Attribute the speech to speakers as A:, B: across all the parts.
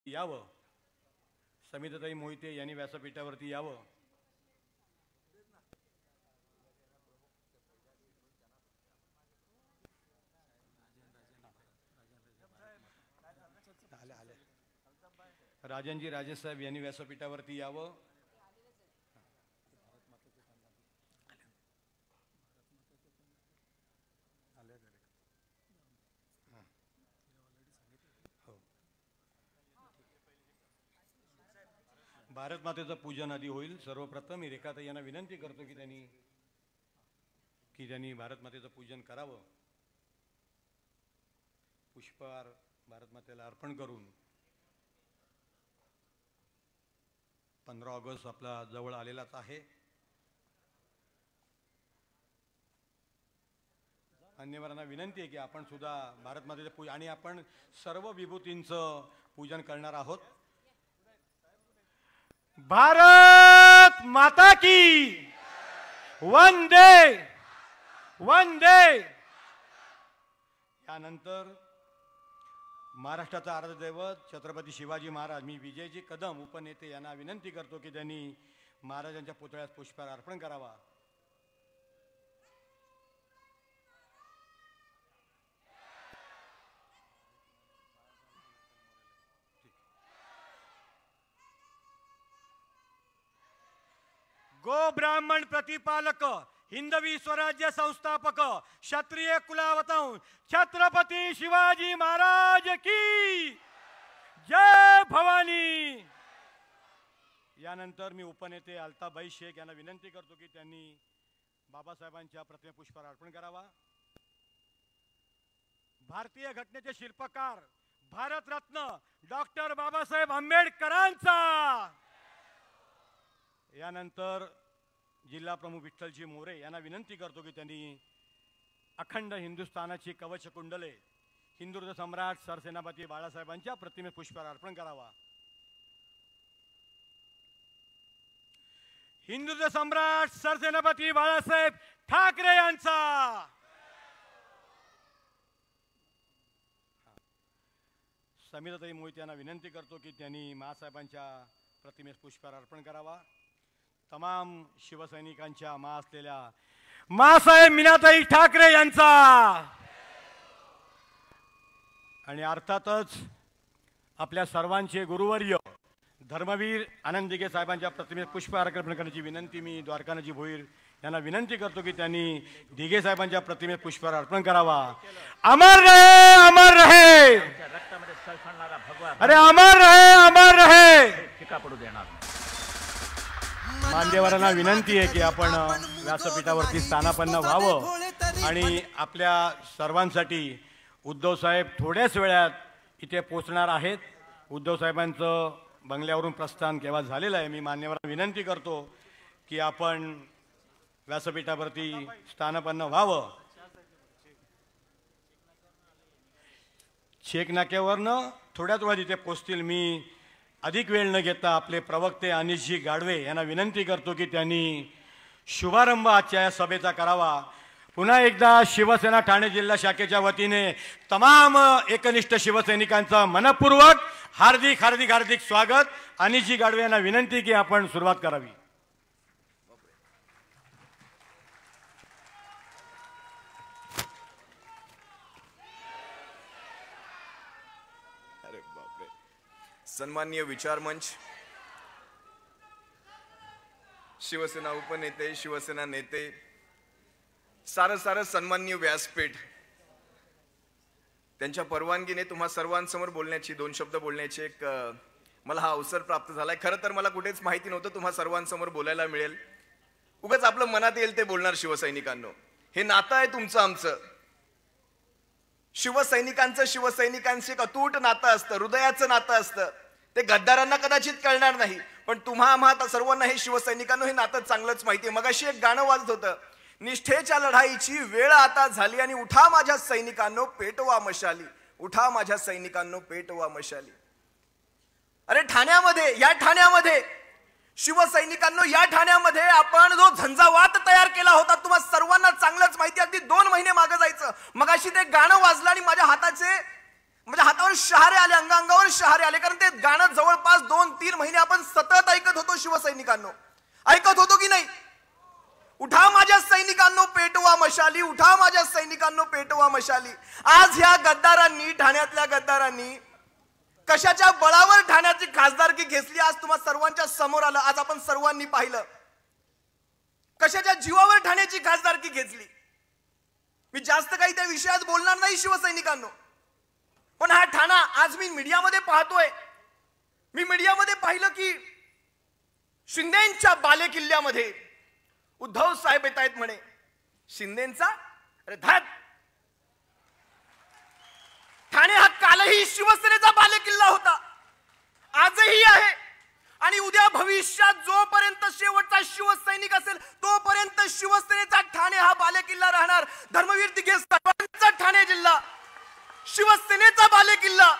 A: यावं. समिताताई मोहिते यांनी व्यासपीठावरती यावं. राजनजी राजेसाहेब यांनी व्यासपीठावरती यावं. भारत मातेचं पूजन आधी होईल. सर्वप्रथम मी रेखाताई यांना विनंती करतो की त्यांनी भारत मातेचं पूजन करावं. पुष्पहार भारत मातेला अर्पण करून 15 ऑगस्ट आपला जवळ आलेलाच आहे. मान्यवरांना विनंती आहे की आपण सुद्धा भारत मातेचं पूजन आणि आपण सर्व विभूतींचं पूजन करणार आहोत. भारत माता की वंदे वंदे. यानंतर महाराष्ट्राचा आराध्य दैवत छत्रपती शिवाजी महाराज मी विजयजी कदम उपनेते यांना विनंती करतो की त्यांनी महाराजांच्या पुतळ्यास पुष्पहार अर्पण करावा. गो ब्राह्मण प्रतिपालक हिंदवी स्वराज्य संस्थापक क्षत्रिय कुलावतंस छत्रपती शिवाजी महाराज की जय भवानी. यानंतर मी उपनेते अल्ताबाई शेख यांना विनंती करतो की त्यांनी बाबासाहेबांच्या प्रतिमे पुष्पहार अर्पण करावा. भारतीय घटनेचे शिल्पकार भारतरत्न डॉक्टर बाबासाहेब आंबेडकरांचा. यानंतर जिल्हा प्रमुख विठ्ठलजी मोरे यांना विनंती करतो की त्यांनी अखंड हिंदुस्थानाची कवच कुंडले हिंदुत्व सम्राट सरसेनापती बाळासाहेबांच्या प्रतिमे पुष्पहार अर्पण करावा. हिंदुत्व सम्राट सरसेनापती बाळासाहेब ठाकरे यांचा. समिताताई मोहिते यांना विनंती करतो की त्यांनी मासाहेबांच्या प्रतिमेस पुष्पहार अर्पण करावा. तमाम शिवसैनिकांच्या मा असलेल्या मासाहेब मीनाताई ठाकरे यांचा. आणि अर्थातच आपल्या सर्वांचे गुरुवर्य धर्मवीर आनंद दिघे साहेबांच्या प्रतिमेस पुष्पहार अर्पण करण्याची विनंती मी द्वारकानाथजी भोईर यांना विनंती करतो की त्यांनी दिघे साहेबांच्या प्रतिमेस पुष्पहार अर्पण करावा. अमर रहे अमर रहे. अरे अमर रहे अमर रहे. टीका पडू देणार. मान्यवरांना विनंती आहे की आपण व्यासपीठावरती स्थानापन्न व्हावं आणि आपल्या सर्वांसाठी उद्धव साहेब थोड्याच वेळात इथे पोहोचणार आहेत. उद्धव साहेबांचं बंगल्यावरून प्रस्थान केव्हा झालेलं आहे. मी मान्यवरांना विनंती करतो की आपण व्यासपीठावरती स्थानापन्न व्हावं. चेक नाक्यावरनं थोड्याच वेळात इथे पोहोचतील. मी अधिक वेळ न घेता आपले प्रवक्ते अनिशजी गाडवे यांना विनंती करतो की त्यांनी शुभारंभ आजच्या या सभेचा करावा. पुन्हा एकदा शिवसेना ठाणे जिल्हा शाखेच्या वतीने तमाम एकनिष्ठ शिवसैनिकांचा मनपूर्वक हार्दिक हार्दिक हार्दिक स्वागत. अनिशजी गाडवे यांना विनंती की आपण सुरुवात करावी.
B: सन्माननीय विचार मंच, शिवसेना उपनेते, शिवसेना नेते, सारं सन्माननीय व्यासपीठ, त्यांच्या परवानगीने तुम्हा सर्वांसमोर बोलण्याची 2 शब्द बोलण्याची एक मला हा अवसर प्राप्त झालाय. खरं तर मला कुठेच माहिती नव्हतं तुम्हा सर्वांसमोर बोलायला मिळेल. उगाच आपलं मनात येईल ते बोलणार. शिवसैनिकांनो, हे नातं आहे तुमचं आमचं. शिवसैनिकांचं शिवसैनिकांशी एक अतूट नातं असतं, हृदयाचं नातं असतं. ते गद्दारांना कदाचित कळणार नाही, पण तुम्हा आम्हा सर्वांना हे शिवसैनिकांना हे नातं चांगलंच माहिती आहे. मगाशी एक गाणं वाजत होतं, निष्ठेच्या लढाईची वेळ आता झाली आणि उठा माझ्या सैनिकांनो पेटवा मशाली, उठा माझ्या सैनिकांनो पेटवा मशाली. अरे ठाण्यामध्ये, या ठाण्यामध्ये शिवसैनिकांनो, या ठाण्यामध्ये आपण जो झंझावात तयार केला होता तुम्हा सर्वांना चांगलंच माहिती. अगदी 2 महिने मागे जायचं. मगाशी ते गाणं वाजलं आणि माझ्या हाताचे म्हणजे हातावर शहारे आले, अंगावर शहारे आले, कारण ते गाणं जवळपास 2-3 महिने आपण सतत ऐकत होतो शिवसैनिकांनो. ऐकत होतो की नाही? उठा माझ्या सैनिकांनो पेटवा मशाली, उठा माझ्या सैनिकांनो पेटवा मशाली. आज ह्या गद्दारांनी, ठाण्यातल्या गद्दारांनी कशाच्या बळावर ठाण्याची खासदारकी घेतली आज तुम्हा सर्वांच्या समोर आलं. आज आपण सर्वांनी पाहिलं कशाच्या जीवावर ठाण्याची खासदारकी घेतली. मी जास्त काही त्या विषयात बोलणार नाही शिवसैनिकांनो, पण हा ठाणा आज मी मीडियामध्ये पाहतोय. मी मीडियामध्ये पाहिलं की शिंदेच्या बालेकिल्ल्यामध्ये उद्धव साहेब येत आहेत म्हणे. शिंदेचा अरे धात, ठाणे हा कालही शिवसेनेचा बालेकिल्ला होता, आजही आहे आणि उद्या भविष्यात जोपर्यंत शेवटचा शिवसैनिक असेल तोपर्यंत शिवसेनेचा ठाणे हा बालेकिल्ला राहणार. धर्मवीर दिघे साहेबांचा ठाणे जिल्हा शिवसेनेचा बालेकिल्ला,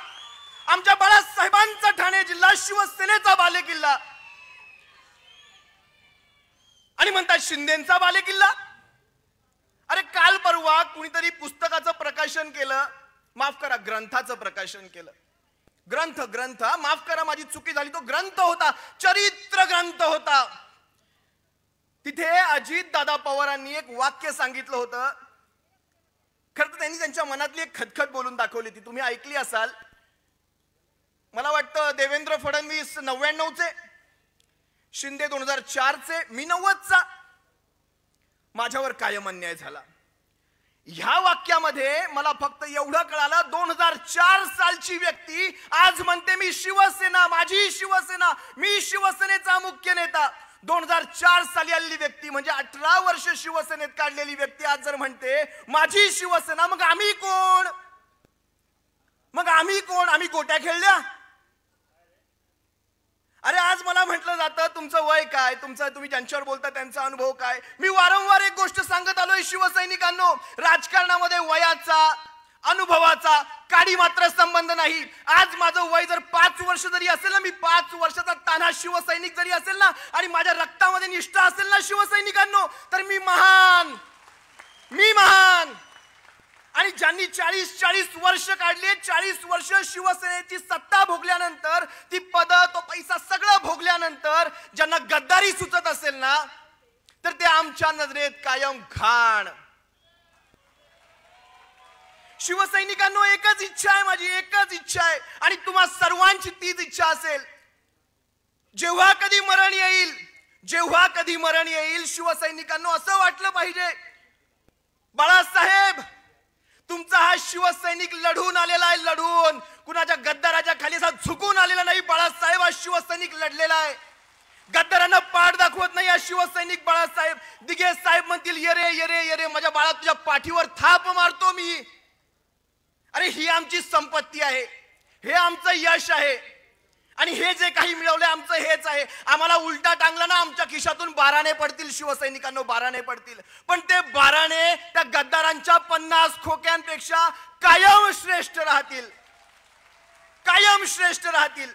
B: आमच्या बाळासाहेबांचा ठाणे जिल्हा शिवसेनेचा बालेकिल्ला. आणि म्हणतात शिंदेचा बालेकिल्ला. अरे काल परवा कुणीतरी पुस्तकाचं प्रकाशन केलं, माफ करा ग्रंथाचं प्रकाशन केलं. ग्रंथ माफ करा माझी चुकी झाली, तो ग्रंथ होता, चरित्र ग्रंथ होता. तिथे अजित दादा पवारांनी एक वाक्य सांगितलं होतं. खरं तर त्यांनी त्यांच्या मनातली एक खदखद बोलून दाखवली ती तुम्ही ऐकली असाल. मला वाटतं देवेंद्र फडणवीस 99चे, शिंदे 2004चे, मी 90चा. माझ्यावर कायम अन्याय झाला. ह्या वाक्यामध्ये मला फक्त एवढं कळालं, 2004 सालची व्यक्ती आज म्हणते मी शिवसेना, माझी शिवसेना, मी शिवसेनेचा मुख्य नेता. 2004 साली आलेली व्यक्ती म्हणजे 18 वर्ष शिवसेनेत काढलेली व्यक्ती आज जर म्हणते माझी शिवसेना, मग आम्ही कोण? आम्ही गोट्या खेळल्या? अरे आज मला म्हटलं जातं तुमचं वय काय, तुम्ही ज्यांच्यावर बोलता त्यांचा अनुभव काय. मी वारंवार एक गोष्ट सांगत आलोय शिवसैनिकांनो, राजकारणामध्ये वयाचा, अनुभवाचा काडी मात्र संबंध नाही. आज माझं वय जर 5 वर्ष जरी असेल ना, मी 5 वर्षाचा तान्हा शिवसैनिक जरी असेल ना, आणि माझ्या रक्तामध्ये निष्ठा असेल ना शिवसैनिकांनो, तर मी महान. आणि ज्यांनी 40 वर्ष काढले, 40 वर्ष शिवसेनेची सत्ता भोगल्यानंतर, ती पद, तो पैसा सगळं भोगल्यानंतर ज्यांना गद्दारी सुचत असेल ना, तर ते आमच्या नजरेत कायम घाण. शिवसैनिकांनो एकच इच्छा आहे माझी, एकच इच्छा आहे, आणि तुम्हा सर्वांची तीच इच्छा असेल. जेव्हा कधी मरण येईल शिवसैनिकांनो असं वाटलं पाहिजे बाळासाहेब तुमचा हा शिवसैनिक लढून आलेला आहे, लढून, कुणाच्या गद्दाराच्या खाली असा झुकून आलेला नाही. बाळासाहेब हा शिवसैनिक लढलेला आहे, गद्दारांना पाठ दाखवत नाही हा शिवसैनिक बाळासाहेब. दिघे साहेब म्हणतील ये रे माझ्या बाळा तुझ्या पाठीवर थाप मारतो मी. अरे ही आमची संपत्ती आहे, हे आमचं यश आहे, आणि हे जे काही मिळवलंय आमचं हेच आहे. आम्हाला उलटा टांगला ना आमच्या खिशातून 12 पडतील शिवसैनिकांनो, 12 पडतील. पण ते 12 त्या गद्दारांच्या 50 खोक्यांपेक्षा कायम श्रेष्ठ राहतील.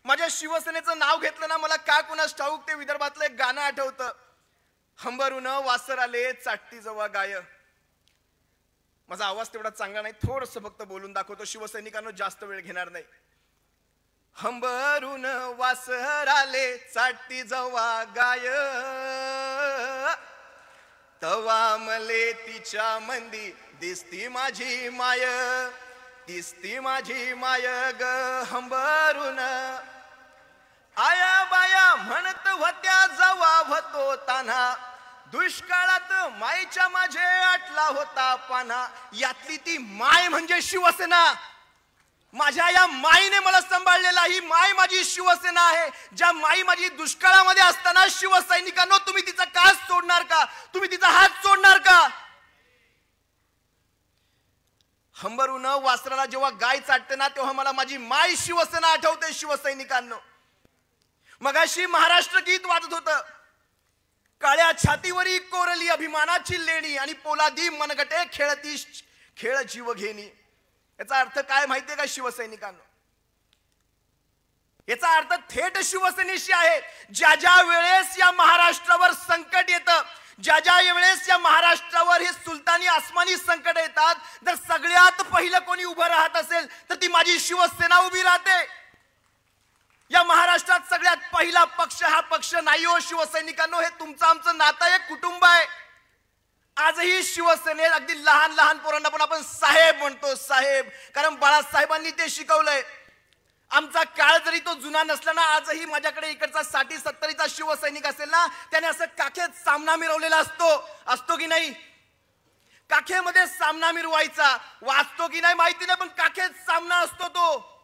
B: माझ्या शिवसेनेचं नाव घेतलं ना, मला का कुणास ठाऊक ते विदर्भातलं एक गाणं आठवतं. हंबरून वासर आले चाटती जवा गाय. माझा आवाज तेवढा चांगला नाही, थोडस फक्त बोलून दाखवतो शिवसैनिकांनो, जास्त वेळ घेणार नाही. हंबरून वासर आले चाटती जवा गाय, तवा मले तिच्या मंदी दिसती माझी माय, ग. हंबरून आया बाया म्हणत होत्या जवा होतो तान्हा, दुष्काळात मायच्या माझे आटला होता पान्हा. यातली ती माय म्हणजे शिवसेना. माझ्या या माईने मला सांभाळलेला, ही माय माझी शिवसेना आहे. ज्या माई माझी दुष्काळामध्ये असताना शिवसैनिकांनो तुम्ही तिचा कास सोडणार का? तुम्ही तिचा हात सोडणार का? हंबरून वासराला जेव्हा गाय चाटते ना, तेव्हा मला माझी माय शिवसेना आठवते शिवसैनिकांनो. मगाशी महाराष्ट्र गीत वाजत होतं. काळ्या छातीवरी कोरली अभिमानाची लेणी, आणि पोलादी मनगटे खेळती खेळ जीव घेणी. याचा अर्थ काय माहितीये का शिवसैनिकांनो? याचा अर्थ थेट शिवसेनेशी आहे. ज्या वेळेस या महाराष्ट्रावर संकट येतं, ज्या ज्या वेळेस या महाराष्ट्रावर हे सुलतानी आसमानी संकट येतात, जर सगळ्यात पहिलं कोणी उभं राहत असेल तर ती माझी शिवसेना उभी राहते. या महाराष्ट्रात सगळ्यात पहिला पक्ष हा पक्ष नाही हो शिवसैनिकांनो, हे तुमचं आमचं नातं एक कुटुंब आहे. आजही शिवसेनेत अगदी लहान लहान पोरांना पण आपण साहेब म्हणतो, साहेब, कारण बाळासाहेबांनी ते शिकवलंय. आमचा काळ जरी तो जुना नसला ना, आजही माझ्याकडे इकडचा 60-70चा शिवसैनिक असेल ना, त्याने असं काखेत सामना मिरवलेला असतो की नाही? काखेमध्ये सामना मिरवायचा, वाचतो की नाही माहिती नाही, पण काखेत सामना असतो तो.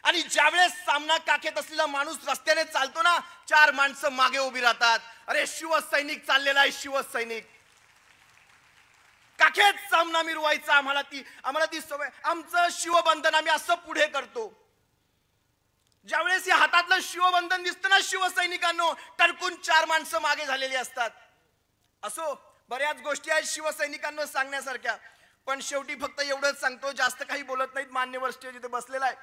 B: आणि ज्यावेळेस सामना काखेत असलेला माणूस रस्त्याने चालतो ना, 4 माणसं मागे उभी राहतात. अरे शिवसैनिक चाललेला आहे, शिवसैनिक. काखेत सामना मिरवायचा आम्हाला ती सवय. आमचं शिवबंधन आम्ही असं पुढे करतो. ज्यावेळेस या हातातलं शिवबंधन दिसतं ना शिवसैनिकांनो, टरकून 4 माणसं मागे झालेली असतात. असो, बऱ्याच गोष्टी आहेत शिवसैनिकांनो सांगण्यासारख्या, पण शेवटी फक्त एवढंच सांगतो, जास्त काही बोलत नाहीत. मान्यवर स्टेज जिथे बसलेला आहे,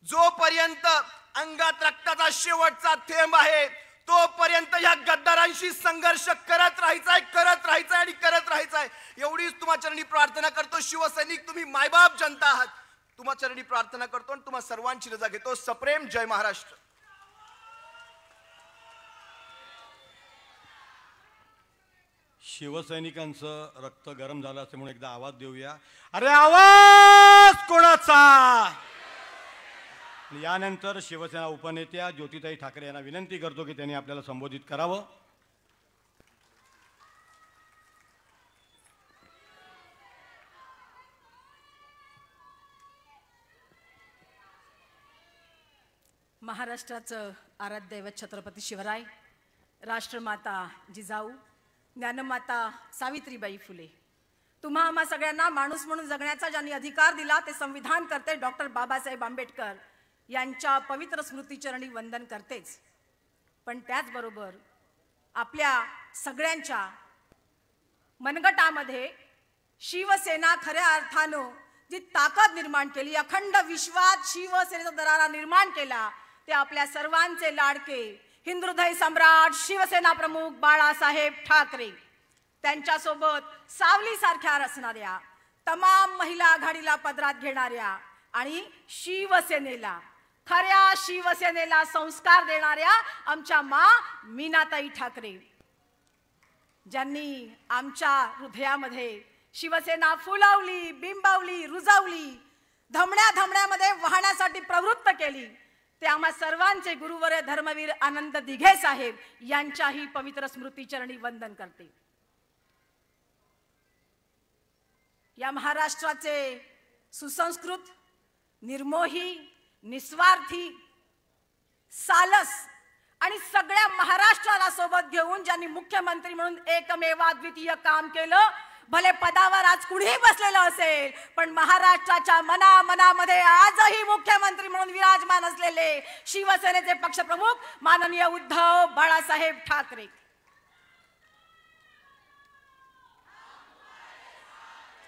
B: जोपर्यंत अंगात रक्ताचा शेवटचा थेंब आहे तोपर्यंत या गद्दारांशी संघर्ष करत राहायचाय. एवढीच तुम्हा चरणी प्रार्थना करतो. शिवसैनिक, तुम्ही मायबाप जनता आहात. तुम्हा चरणी प्रार्थना करतो आणि तुम्हा सर्वांची रजा घेतो. सप्रेम जय महाराष्ट्र.
A: शिवसैनिकांचं रक्त गरम झालं असल्यामुळे एकदा आवाज देऊया. अरे आवाज कोणाचा? यानंतर शिवसेना उपनेत्या ज्योतिताई ठाकरे यांना विनंती करतो की त्यांनी आपल्याला संबोधित करावं.
C: महाराष्ट्राचं आराध्य दैवत छत्रपती शिवराय, राष्ट्रमाता जिजाऊ, ज्ञानमाता सावित्रीबाई फुले, तुम्हा आम्हा सगळ्यांना माणूस म्हणून जगण्याचा ज्यांनी अधिकार दिला ते संविधान करते डॉक्टर बाबासाहेब आंबेडकर यांच्या पवित्र स्मृतीचरणी वंदन करतेच. पण त्याचबरोबर आपल्या सगळ्यांच्या मनगटामध्ये शिवसेना खऱ्या अर्थानं जी ताकद निर्माण केली, अखंड विश्वात शिवसेनेचा दरारा निर्माण केला, ते आपल्या सर्वांचे लाडके हिंदुहृदय सम्राट शिवसेना प्रमुख बाळासाहेब ठाकरे, त्यांच्यासोबत सावलीसारख्या असणाऱ्या तमाम महिला आघाडीला पदरात घेणाऱ्या आणि शिवसेनेला, खऱ्या शिवसेनेला संस्कार देणाऱ्या आमच्या मीनाताई ठाकरे, ज्यांनी आमच्या हृदयामध्ये शिवसेना फुलावली, बिंबावली, रुजावली, धमण्यामध्ये वाहण्यासाठी प्रवृत्त केली, ते आम्हा सर्वांचे गुरुवर्य धर्मवीर आनंद दिघे साहेब यांच्याही पवित्र स्मृतीचरणी वंदन करते. या महाराष्ट्राचे सुसंस्कृत, निर्मोही, निस्वार्थी, सालस आणि सगळ्या महाराष्ट्राला सोबत घेऊन ज्यांनी मुख्यमंत्री म्हणून एकमेवाद्वितीय काम केलं, भले पदावर आज कुणीही बसलेलं असेल, पण महाराष्ट्राच्या मनामध्ये आजही मुख्यमंत्री म्हणून विराजमान असलेले शिवसेनेचे पक्षप्रमुख माननीय उद्धव बाळासाहेब ठाकरे.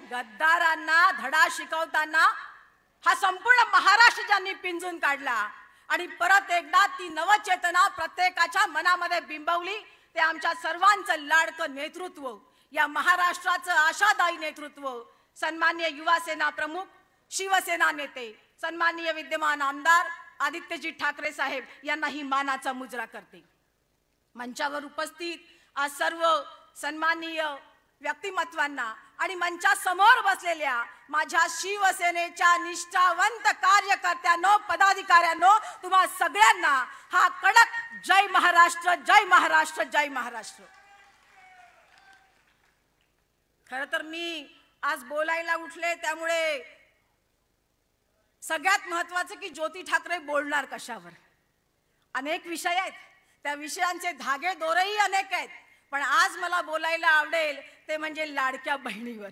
C: गद्दारांना धडा शिकवताना हा संपूर्ण महाराष्ट्र ज्यांनी पिंजून काढला आणि परत एकदा ती नवचेतना प्रत्येकाच्या मनामध्ये बिंबवली, ते आमच्या सर्वांचं लाडकं नेतृत्व, या महाराष्ट्राचं आशादायी नेतृत्व सन्माननीय युवा सेना प्रमुख, शिवसेना नेते, सन्माननीय विद्यमान आमदार आदित्यजी ठाकरे साहेब यांना ही मानाचा मुजरा करते. मंचावर उपस्थित आज सर्व सन्माननीय व्यक्तिमत्वांना आणि मंचा समोर बसलेल्या माझ्या शिवसेनेच्या निष्ठावंत कार्यकर्त्यांनो, पदाधिकाऱ्यांनो, तुम्हा सगळ्यांना हा कडक जय महाराष्ट्र, जय महाराष्ट्र, जय महाराष्ट्र. खरं तर मी आज बोलायला उठले, त्यामुळे सगळ्यात महत्त्वाचं की ज्योती ठाकरे बोलणार कशावर. अनेक विषय आहेत, त्या विषयांचे धागे दोरेही अनेक आहेत, पण आज मला बोलायला आवडेल ते म्हणजे लाडक्या बहिणीवर.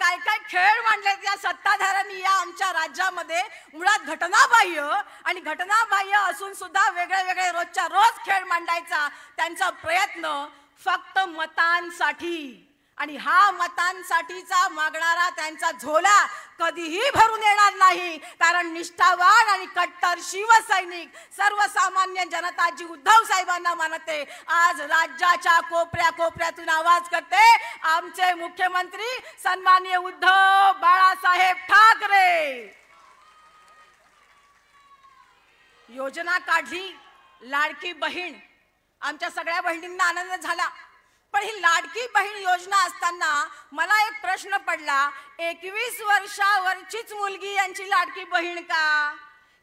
C: काय काय खेळ मांडलेत या सत्ताधाऱ्यांनी या आमच्या राज्यामध्ये. मुळात घटनाबाह्य आणि घटनाबाह्य असून सुद्धा वेगळे वेगळे रोजच्या रोज खेळ मांडायचा त्यांचा प्रयत्न फक्त मतांसाठी आणि हा मतांसाठीचा मागणारा त्यांचा झोला कधीही भरून येणार नाही. कारण निष्ठावान आणि कट्टर शिवसैनिक सर्वसामान्य जनता जी उद्धव साहेबांना मानते, आज राज्याच्या कोपऱ्या कोपऱ्यातून आवाज करते, आमचे मुख्यमंत्री सन्माननीय उद्धव बाळासाहेब ठाकरे. योजना काढली लाडकी बहीण, आमच्या सगळ्या बहिणींना आनंद झाला. पण ही लाडकी बहीण योजना असताना मला एक प्रश्न पडला, 21 वर्षावरचीच मुलगी यांची लाडकी बहीण का?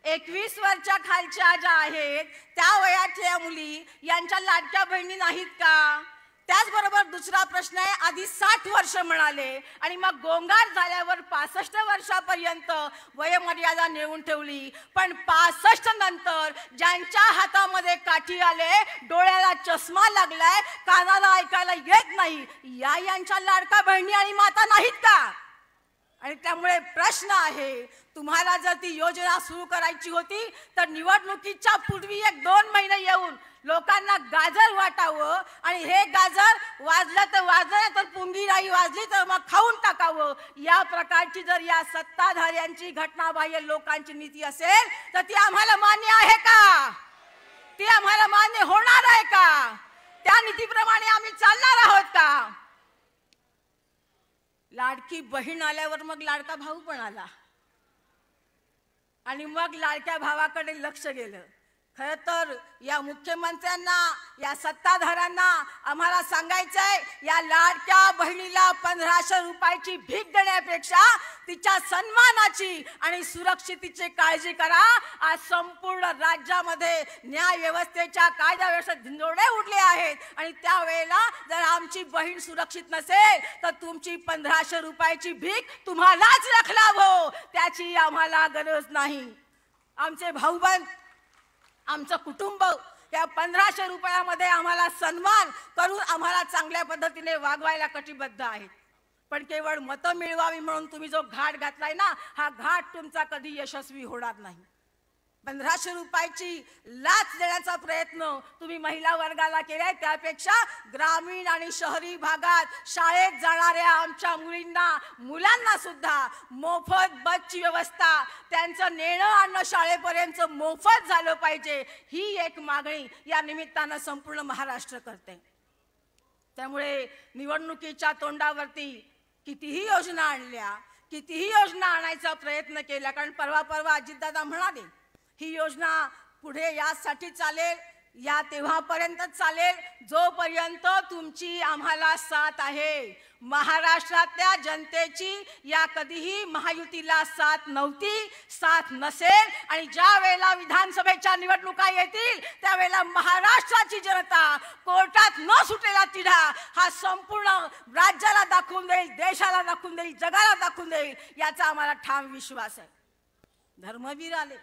C: 21 वर्षा खालच्या ज्या आहेत त्या वयातल्या मुली यांच्या लाडक्या बहिणी नाहीत का? त्याचबरोबर दुसरा प्रश्न आहे, आधी 60 वर्ष म्हणाले आणि मग गोंगाट झाल्यावर 65 वर्षापर्यंत वयोमर्यादा नेऊन ठेवली. पण 65 नंतर ज्यांच्या हातामध्ये काठी आले, डोळ्याला चष्मा लागलाय, कानाला ऐकायला येत नाही, यांच्या लाडका बहिणी आणि माता नाहीत का? आणि त्यामुळे प्रश्न आहे, तुम्हाला जर ती योजना सुरू करायची होती तर निवडणुकीच्या पूर्वी 1-2 महिने येऊन लोकांना गाजर वाटावं आणि हे गाजर वाजलं तर वाजलं, तर पुंगी नाही वाजली तर मग खाऊन टाकावं. या प्रकारची जर या सत्ताधाऱ्यांची घटनाबाह्य लोकांची नीती असेल तर ती आम्हाला मान्य आहे का? ती आम्हाला मान्य होणार आहे का? त्या नीतीप्रमाणे आम्ही चालणार आहोत का? लाडकी बहीण आल्यावर मग लाडका भाऊ पण आला आणि मग लाडक्या भावाकडे लक्ष गेलं. खरं तर या मुख्यमंत्र्यांना, या सत्ताधाऱ्यांना आम्हाला सांगायचंय, या लाडक्या बहिणीला 1500 रुपयाची भीक देण्यापेक्षा तिच्या सन्मानाची आणि सुरक्षिततेची काळजी करा. आज संपूर्ण राज्यामध्ये न्याय व्यवस्थेच्या कायदा व्यवस्थेत धिंडोळे उडले आहेत आणि त्यावेळेला जर आमची बहीण सुरक्षित नसेल तर तुमची 1500 रुपयाची भीक तुम्हालाच रखलावं, त्याची आम्हाला गरज नाही. आमचे भाऊबंद, आमचं कुटुंब या 1500 रुपयामध्ये आम्हाला सन्मान करून आम्हाला चांगल्या पद्धतीने वागवायला कटिबद्ध आहेत. पण केवळ मतं मिळवावी म्हणून तुम्ही जो घाट घातलाय ना, हा घाट तुमचा कधी यशस्वी होणार नाही. 1500 रुपयाची लाच देण्याचा प्रयत्न तुम्ही महिला वर्गाला केलाय, त्यापेक्षा ग्रामीण आणि शहरी भागात शाळेत जाणाऱ्या आमच्या मुलांना सुद्धा मोफत बसची व्यवस्था, त्यांचं नेणं आणणं शाळेपर्यंत मोफत झालं पाहिजे, ही एक मागणी या निमित्तानं संपूर्ण महाराष्ट्र करते. त्यामुळे निवडणुकीच्या तोंडावरती कितीही योजना आणल्या, कितीही योजना आणायचा प्रयत्न केला, कारण परवा अजितदादा म्हणाले ही योजना पुढे यासाठी चालेल, या तेव्हापर्यंत चालेल जोपर्यंत तुमची आम्हाला साथ आहे. महाराष्ट्रातल्या जनतेची या कधीही महायुतीला साथ नव्हती, साथ नसेल. आणि ज्या वेळेला विधानसभेच्या निवडणुका येतील त्यावेळेला महाराष्ट्राची जनता कोर्टात न सुटलेला तिढा हा संपूर्ण राज्याला दाखवून देईल, देशाला दाखवून देईल, जगाला दाखवून देईल, याचा आम्हाला ठाम विश्वास आहे. धर्मवीर आले,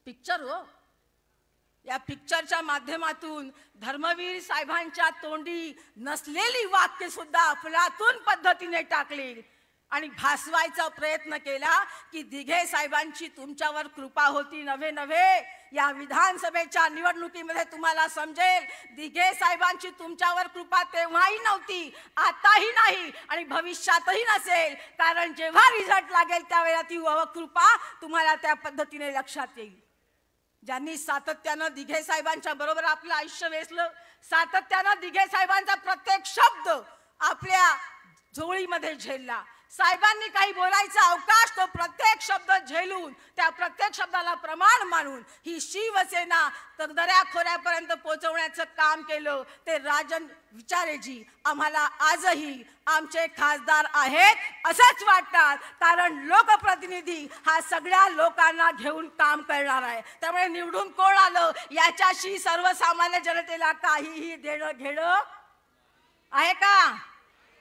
C: पिक्चर हो, या पिक्चरच्या माध्यमातून धर्मवीर साहेबांच्या तोंडी नसलेली वाक्य सुद्धा अफलातून पद्धतीने टाकली आणि भासवायचा प्रयत्न केला की दिघे साहेबांची तुमच्यावर कृपा होती. नव्हे, या विधानसभेच्या निवडणुकीमध्ये तुम्हाला समजेल, दिघे साहेबांची तुमच्यावर कृपा तेव्हाही नव्हती, आताही नाही आणि भविष्यातही नसेल. कारण जेव्हा रिझल्ट लागेल त्यावेळेला ती कृपा तुम्हाला त्या पद्धतीने लक्षात येईल. ज्यांनी सातत्यानं दिघे साहेबांच्या बरोबर आपलं आयुष्य वेचलं, सातत्यानं दिघे साहेबांचा प्रत्येक शब्द आपल्या झोळीमध्ये झेलला, साहेबांनी काही बोलायचा अवकाश तो प्रत्येक शब्द झेलून त्या प्रत्येक शब्दाला प्रमाण मानून ही शिवसेना तर दऱ्याखोऱ्यापर्यंत पोहोचवण्याचं काम केलं ते राजन विचारेजी आम्हाला आजही आमचे खासदार आहेत असंच वाटतात. कारण लोकप्रतिनिधी हा सगळ्या लोकांना घेऊन काम करणार आहे. त्यामुळे निवडून कोण आलं याच्याशी सर्वसामान्य जनतेला काहीही देणं घेणं आहे का?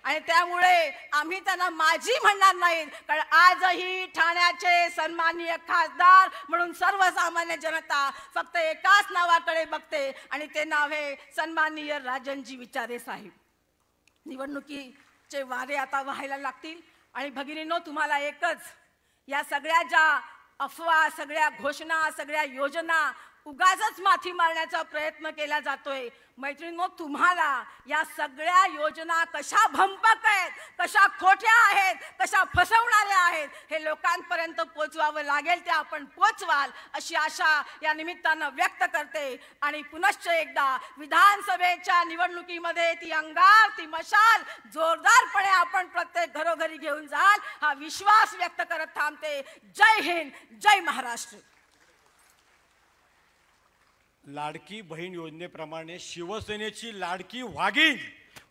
C: आणि त्यामुळे आम्ही त्यांना माझी म्हणणार नाही, कारण आजही ठाण्याचे सन्माननीय खासदार म्हणून सर्वसामान्य जनता फक्त एकाच नावाकडे बघते आणि ते नाव आहे सन्माननीय राजनजी विचारे साहेब. निवडणुकीचे वारे आता व्हायला लागतील आणि भगिनींनो, तुम्हाला एकच, या सगळ्या ज्या अफवा, सगळ्या घोषणा, सगळ्या योजना उगाचच माथी मारण्याचा प्रयत्न केला जातोय. मैत्रिणींनो, तुम्हाला या सगळ्या योजना कशा भंपक आहेत, कशा खोट्या आहेत, कशा फसवणाऱ्या आहेत हे लोकांपर्यंत पोचवावं लागेल. ते आपण पोचवाल अशी आशा या निमित्तानं व्यक्त करते. आणि पुनश्च एकदा विधानसभेच्या निवडणुकीमध्ये ती अंगार, ती मशाल जोरदारपणे आपण प्रत्येक घरोघरी घेऊन जाल हा विश्वास व्यक्त करत थांबते. जय हिंद, जय महाराष्ट्र.
A: लाडकी बहीण योजनेप्रमाणे शिवसेनेची लाडकी वाघीण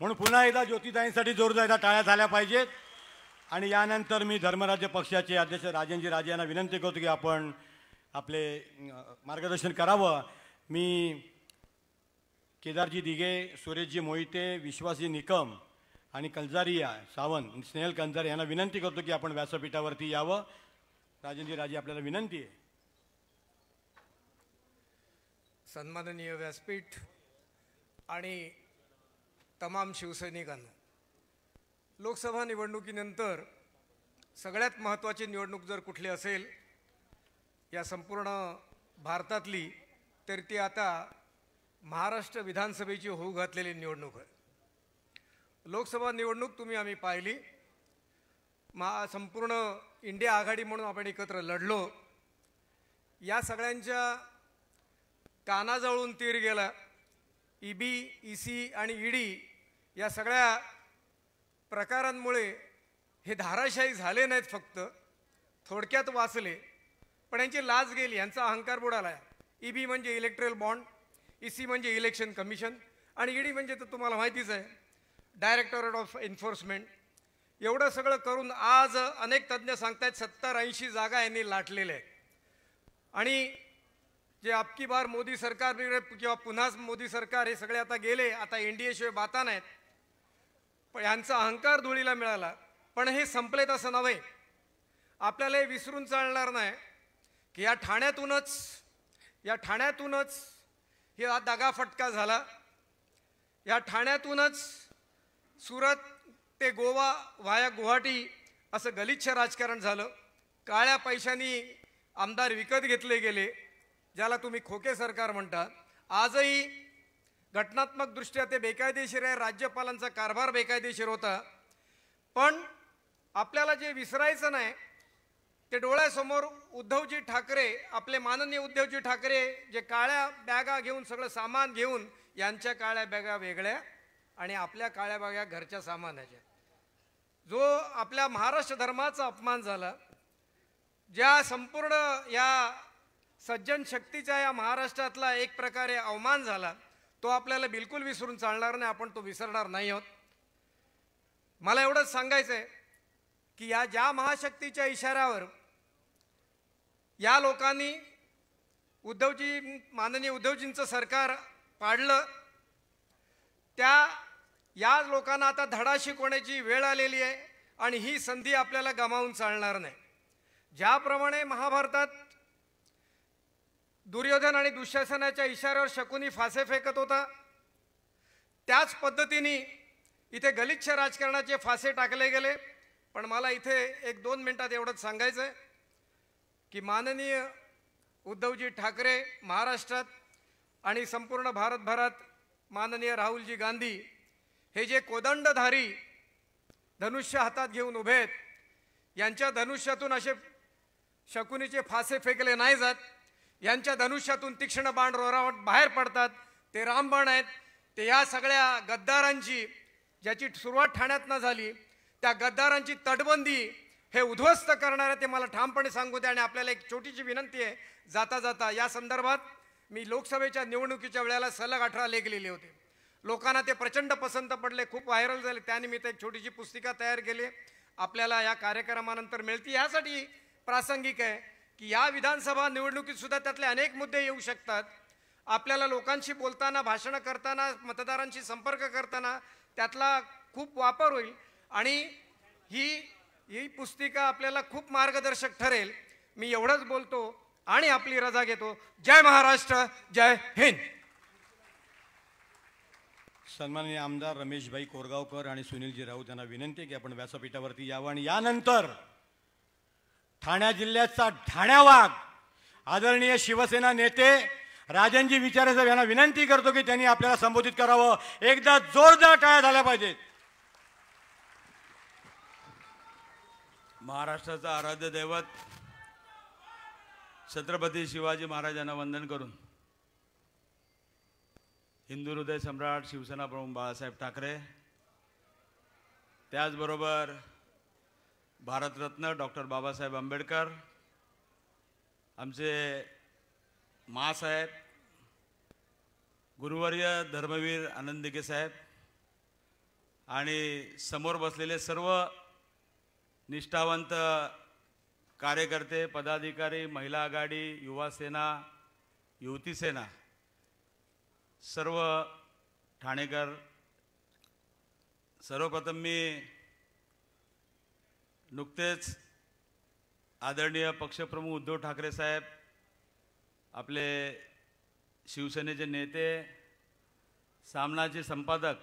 A: म्हणून पुन्हा एकदा ज्योतिताईंसाठी जोरदार टाळ्या झाल्या पाहिजेत. आणि यानंतर मी धर्मराज्य पक्षाचे अध्यक्ष राजेंद्रजी राजे यांना विनंती करतो की आपण आपले मार्गदर्शन करावं. मी केदारजी दिघे, सुरेशजी मोहिते, विश्वासजी निकम आणि कलजारिया सावंत, स्नेहल कंजारे यांना विनंती करतो की आपण व्यासपीठावरती यावं. राजेंद्रजी राजे, आपल्याला विनंती आहे.
D: सन्माननीय व्यासपीठ आणि तमाम शिवसैनिकांनो, लोकसभा निवडणुकीनंतर सगळ्यात महत्त्वाची निवडणूक जर कुठली असेल या संपूर्ण भारतातली तर ती आता महाराष्ट्र विधानसभेची होऊ घातलेली निवडणूक आहे. लोकसभा निवडणूक आम्ही पाहिली. संपूर्ण इंडिया आघाडी म्हणून आपण एकत्र लढलो. या सगळ्यांच्या कानाजवळून तीर गेला. ईबी, ईसी आणि ईडी या सगळ्या प्रकारांमुळे हे धाराशाही झाले नाहीत, फक्त थोडक्यात वाचले, पण यांची लाज गेली, यांचा अहंकार बुडाला. ईबी म्हणजे इलेक्ट्रल बॉन्ड, ईसी म्हणजे इलेक्शन कमिशन आणि ईडी म्हणजे तर तुम्हाला माहितीच आहे डायरेक्टोरेट ऑफ एन्फोर्समेंट. एवढं सगळं करून आज अनेक तज्ज्ञ सांगतायत 70-80 जागा यांनी लाटलेल्या आहेत. आणि जे अबकी बार मोदी सरकार किंवा पुन्हा मोदी सरकार हे सगळे आता गेले, आता NDA शिवाय बाता नाहीत. पण यांचा अहंकार धुळीला मिळाला. पण हे संपलेत असं नव्हे. आपल्याला हे विसरून चालणार नाही की या ठाण्यातूनच हा दगाफटका झाला. या ठाण्यातूनच सुरत ते गोवा व्हाया गुवाहाटी असं गलिच्छ राजकारण झालं. काळ्या पैशांनी आमदार विकत घेतले गेले, ज्याला तुम्ही खोके सरकार म्हणता. आजही घटनात्मकदृष्ट्या ते बेकायदेशीर आहे. राज्यपालांचा कारभार बेकायदेशीर होता. पण आपल्याला जे विसरायचं नाही ते डोळ्यासमोर उद्धवजी ठाकरे, आपले माननीय उद्धवजी ठाकरे जे काळ्या बॅगा घेऊन सगळं सामान घेऊन, यांच्या काळ्या बॅगा वेगळ्या आणि आपल्या काळ्या बॅगा घरच्या सामानाच्या. जो आपल्या महाराष्ट्र धर्माचा अपमान झाला, ज्या संपूर्ण या सज्जन शक्तीच्या या महाराष्ट्रातला एक प्रकारे अवमान झाला, तो आपल्याला बिलकुल विसरून चालणार नाही. आपण तो विसरणार नाही आहोत. मला एवढंच सांगायचं आहे की या ज्या महाशक्तीच्या इशाऱ्यावर या लोकांनी माननीय उद्धवजींचं सरकार पाडलं, या लोकांना आता धडा शिकवण्याची वेळ आलेली आहे आणि ही संधी आपल्याला गमावून चालणार नाही. ज्याप्रमाणे महाभारतात दुर्योधन आणि दुःशासनाच्या इशाऱ्यावर शकुनी फासे फेकत होता, त्याच पद्धतीने इथे गलिच्छ राजकारणाचे फासे टाकले गेले. पण मला इथे 1-2 मिनिटात एवढंच सांगायचं आहे की माननीय उद्धवजी ठाकरे महाराष्ट्रात आणि संपूर्ण भारतभरात माननीय राहुलजी गांधी हे जे कोदंडधारी धनुष्य हातात घेऊन उभे आहेत, यांच्या धनुष्यातून असे शकुनीचे फासे फेकले नाही जात. यांच्या धनुष्यातून तीक्ष्ण बाण रोरावट बाहेर पडतात. ते रामबाण आहेत. ते या सगळ्या गद्दारांची, ज्याची सुरुवात ठाण्यातनं झाली, त्या गद्दारांची तटबंदी हे उद्ध्वस्त करणारे ते मला ठामपणे सांगू द्या. आणि आपल्याला एक छोटीशी विनंती आहे जाता जाता, या संदर्भात मी लोकसभेच्या निवडणुकीच्या वेळेला सलग 18 लेख लिहिले होते. लोकांना ते प्रचंड पसंत पडले, खूप व्हायरल झाले. त्यानिमित्त एक छोटीशी पुस्तिका तयार केली, आपल्याला या कार्यक्रमानंतर मिळते. यासाठी प्रासंगिक आहे की या विधानसभा निवडणुकीत सुद्धा त्यातले अनेक मुद्दे येऊ शकतात. आपल्याला लोकांशी बोलताना, भाषणं करताना, मतदारांशी संपर्क करताना त्यातला खूप वापर होईल आणि ही पुस्तिका आपल्याला खूप मार्गदर्शक ठरेल. मी एवढंच बोलतो आणि आपली रजा घेतो. जय महाराष्ट्र, जय हिंद.
A: सन्माननीय आमदार रमेशभाई कोरगावकर आणि सुनीलजी राऊत यांना विनंती आहे की आपण व्यासपीठावरती यावं. आणि यानंतर ठाणे जिल्ह्याचा ठाण्यावाग आदरणीय शिवसेना नेते राजनजी विचारे साहेब यांना विनंती करतो की त्यांनी आपल्याला संबोधित करावं. एकदा जोरदार टाळ्या झाल्या पाहिजेत.
E: महाराष्ट्राचा आराध्य दैवत छत्रपती शिवाजी महाराजांना वंदन करून हिंदू हृदय सम्राट शिवसेना प्रमुख बाळासाहेब ठाकरे, त्याचबरोबर भारतरत्न डॉक्टर बाबासाहेब आंबेडकर, आमचे मासाहेब गुरुवर्य धर्मवीर आनंदिके साहेब आणि समोर बसलेले सर्व निष्ठावंत कार्यकर्ते, पदाधिकारी, महिला आघाडी, युवा सेना, युवती सेना, सर्व ठाणेकर, सर्वप्रथम मी नुकतेच आदरणीय पक्षप्रमुख उद्धव ठाकरे साहेब, आपले शिवसेनेचे नेते, सामनाचे संपादक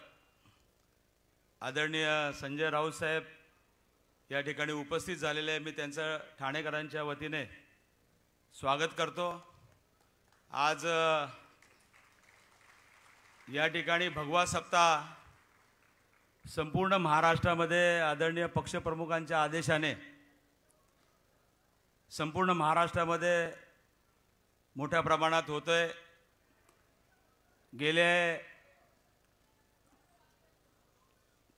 E: आदरणीय संजय राऊत साहेब या ठिकाणी उपस्थित झालेले आहे. मी त्यांचं ठाणेकरांच्या वतीने स्वागत करतो. आज या ठिकाणी भगवा सप्ताह संपूर्ण महाराष्ट्रामध्ये आदरणीय पक्षप्रमुखांच्या आदेशाने संपूर्ण महाराष्ट्रामध्ये मोठ्या प्रमाणात होतोय. गेले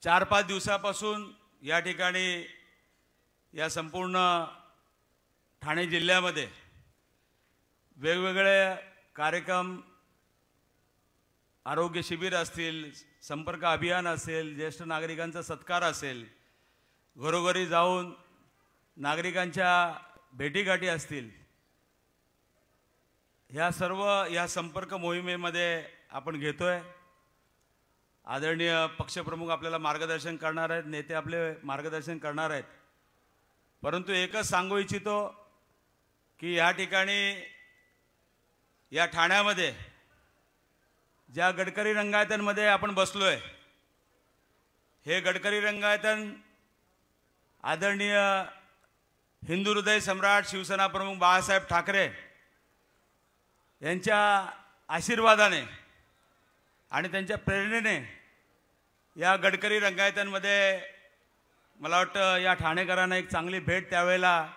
E: 4-5 दिवसापासून या ठिकाणी या संपूर्ण ठाणे जिल्ह्यामध्ये वेगवेगळे कार्यक्रम, आरोग्य शिबिर असतील, संपर्क अभियान असेल, ज्येष्ठ नागरिकांचा सत्कार असेल, घरोघरी जाऊन नागरिकांच्या भेटीगाठी असतील, ह्या सर्व या संपर्क मोहिमेमध्ये आपण घेतोय. आदरणीय पक्षप्रमुख आपल्याला मार्गदर्शन करणार आहेत, नेते आपले मार्गदर्शन करणार आहेत. परंतु एकच सांगू इच्छितो की या ठिकाणी या ठाण्यामध्ये ज्या गडकरी रंगायतनमध्ये आपण बसलोय, हे गडकरी रंगायतन आदरणीय हिंदू हृदय सम्राट शिवसेना प्रमुख बाळासाहेब ठाकरे यांच्या आशीर्वादाने आणि त्यांच्या प्रेरणेने या गडकरी रंगायतनमध्ये मला वाटतं या ठाणेकरांना एक चांगली भेट त्यावेळेला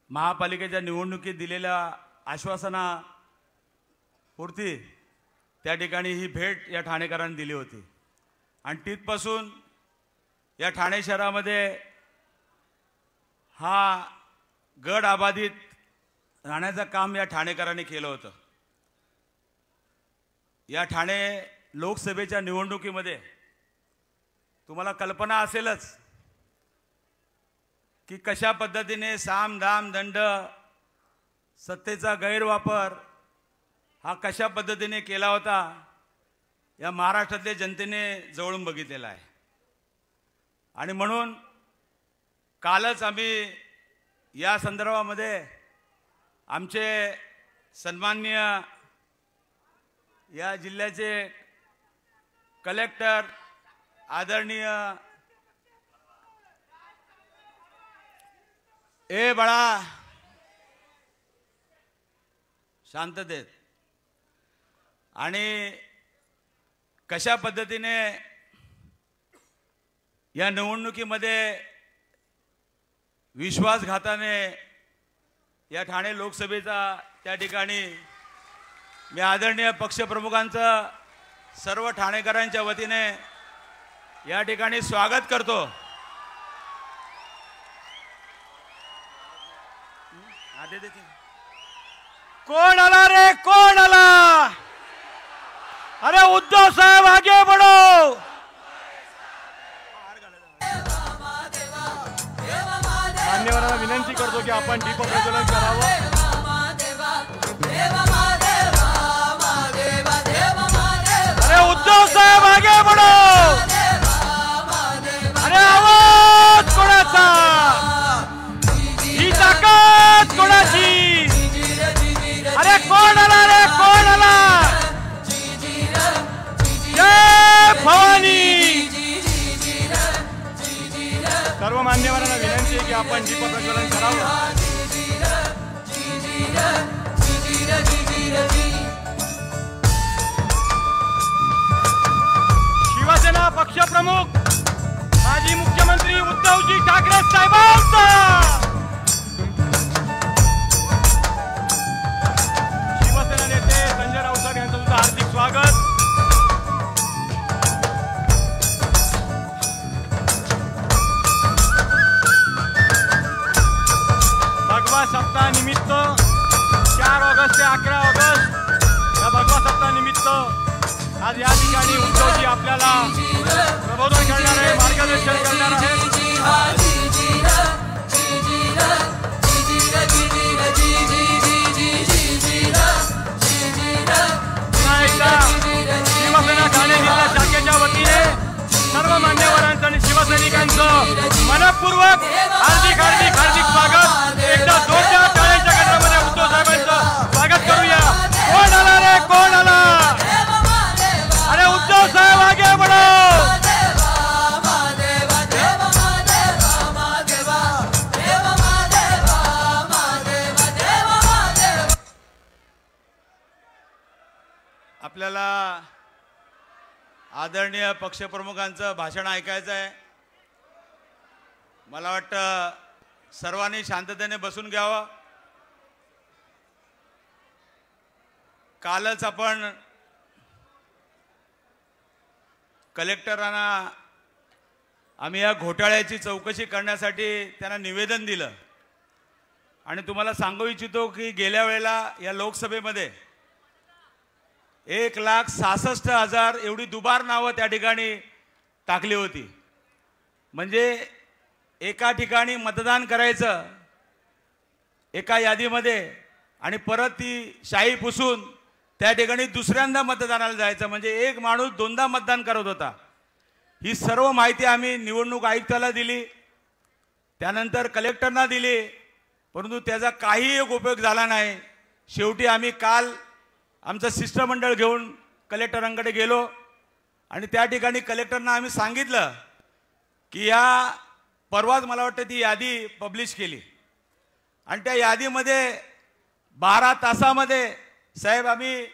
E: महापालिकेच्या निवडणुकीत दिलेल्या आश्वासनापुरती त्या ठिकाणी ही भेट या ठाणेकरांनी दिली होती. आणि तिथपासून या ठाणे शहरामध्ये हा गड आबाधित राहण्याचं काम या ठाणेकरांनी केलं होतं. या ठाणे लोकसभेच्या निवडणुकीमध्ये तुम्हाला कल्पना असेलच की कशा पद्धतीने साम दाम दंड, सत्तेचा गैरवापर हा कशा पद्धतीने केला होता, या महाराष्ट्रातल्या जनतेने जवळून बघितलेला आहे. आणि म्हणून कालच आम्ही या संदर्भामध्ये आमचे सन्माननीय या जिल्ह्याचे कलेक्टर आदरणीय बाळा शांततेत आणि कशा पद्धतीने या निवडणुकीमध्ये विश्वासघाताने या ठाणे लोकसभेचा त्या ठिकाणी मी आदरणीय पक्षप्रमुखांचं सर्व ठाणेकरांच्या वतीने या ठिकाणी स्वागत करतो.
A: कोण आला रे, कोण आला? अरे उद्धव साहेब आगे बढ़ो. मान्यवरांना विनंती करतो की आपण दीप प्रज्वलन करावं. अरे उद्धव साहेब आगे बढ़ो. अरे आवाज कोणाचा, ही ताकद कोणाची? अरे कोण आला रे, कोण आला? जय भवानी. सर्व मान्यवरांना विनंती आहे की आपण दीप प्रज्वलन करावं. शिवसेना पक्षप्रमुख माजी मुख्यमंत्री उद्धवजी ठाकरे साहेबांचा, शिवसेना नेते संजय राऊत साहेब यांचं सुद्धा हार्दिक स्वागत. भगवा सप्ताह निमित्त 4 ऑगस्ट ते 11 ऑगस्ट या भगवा सप्ताह निमित्त आज या ठिकाणी उद्धवजी आपल्याला प्रबोधन करणार आहे, मार्गदर्शन करणार आहे. पुन्हा एकदा शिवसेना ठाणे जिल्हा शाखेच्या वतीने सर्व मान्यवरांचं आणि शिवसैनिकांचं मनपूर्वक हार्दिक हार्दिक हार्दिक स्वागत. एकदा जोरदार टाळ्यांच्या गजरामध्ये उद्धव साहेबांचं स्वागत करूया. कोण आला रे, कोण आला? अरे उद्धव साहेब आगे बढ़ो.
E: आपल्याला आदरणीय पक्षप्रमुखांचं भाषण ऐकायचं आहे. मला वाटतं सर्वांनी शांततेने बसून घ्यावं. कालच आपण कलेक्टरांना आम्ही या घोटाळ्याची चौकशी करण्यासाठी त्यांना निवेदन दिलं आणि तुम्हाला सांगू इच्छितो की गेल्या वेळेला या लोकसभेमध्ये 1,66,000 एवढी दुबार नावं त्या ठिकाणी टाकली होती. म्हणजे एका ठिकाणी मतदान करायचं एका यादीमध्ये आणि परत ती शाई पुसून त्या ठिकाणी दुसऱ्यांदा मतदानाला जायचं, म्हणजे एक माणूस 2दा मतदान करत होता. ही सर्व माहिती आम्ही निवडणूक आयुक्ताला दिली, त्यानंतर कलेक्टरना दिली, परंतु त्याचा काही एक उपयोग झाला नाही. शेवटी आम्ही काल आमचं शिष्टमंडळ घेऊन कलेक्टरांकडे गेलो आणि त्या ठिकाणी कलेक्टरना आम्ही सांगितलं की या परवाच मला वाटतं ती यादी पब्लिश केली आणि त्या यादीमध्ये 12 तासामध्ये साहेब आम्ही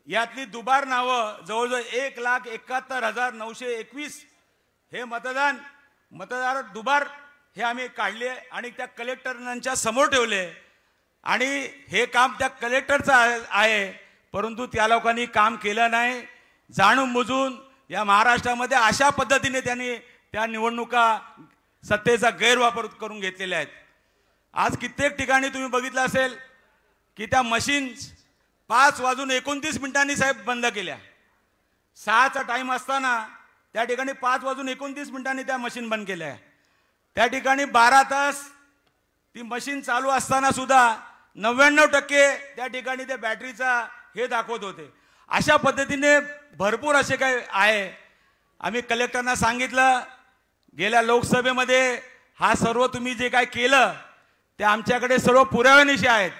E: यातली दुबार नावं जवळजवळ 1,71,921 हे मतदार दुबार हे आम्ही काढले आणि त्या कलेक्टरांच्या समोर ठेवले आणि हे काम त्या कलेक्टरचं आहे, परंतु त्या लोकांनी काम केलं नाही. जाणून बुजून या महाराष्ट्रामध्ये अशा पद्धतीने त्यांनी त्या निवडणुका सत्तेचा गैरवापर करून घेतलेल्या आहेत. आज कित्येक ठिकाणी तुम्ही बघितलं असेल की त्या मशीन्स 5:29 साहेब बंद केल्या. 6चा टाइम असताना त्या ठिकाणी 5:29 त्या मशीन बंद केल्या. त्या ठिकाणी 12 तास ती मशीन चालू असताना सुद्धा 99% त्या ठिकाणी त्या बॅटरीचा हे दाखवत होते. अशा पद्धतीने भरपूर असे काय आहे. आम्ही कलेक्टरना सांगितलं गेल्या लोकसभेमध्ये हा सर्व तुम्ही जे काय केलं ते आमच्याकडे सर्व पुराव्यानिशी आहेत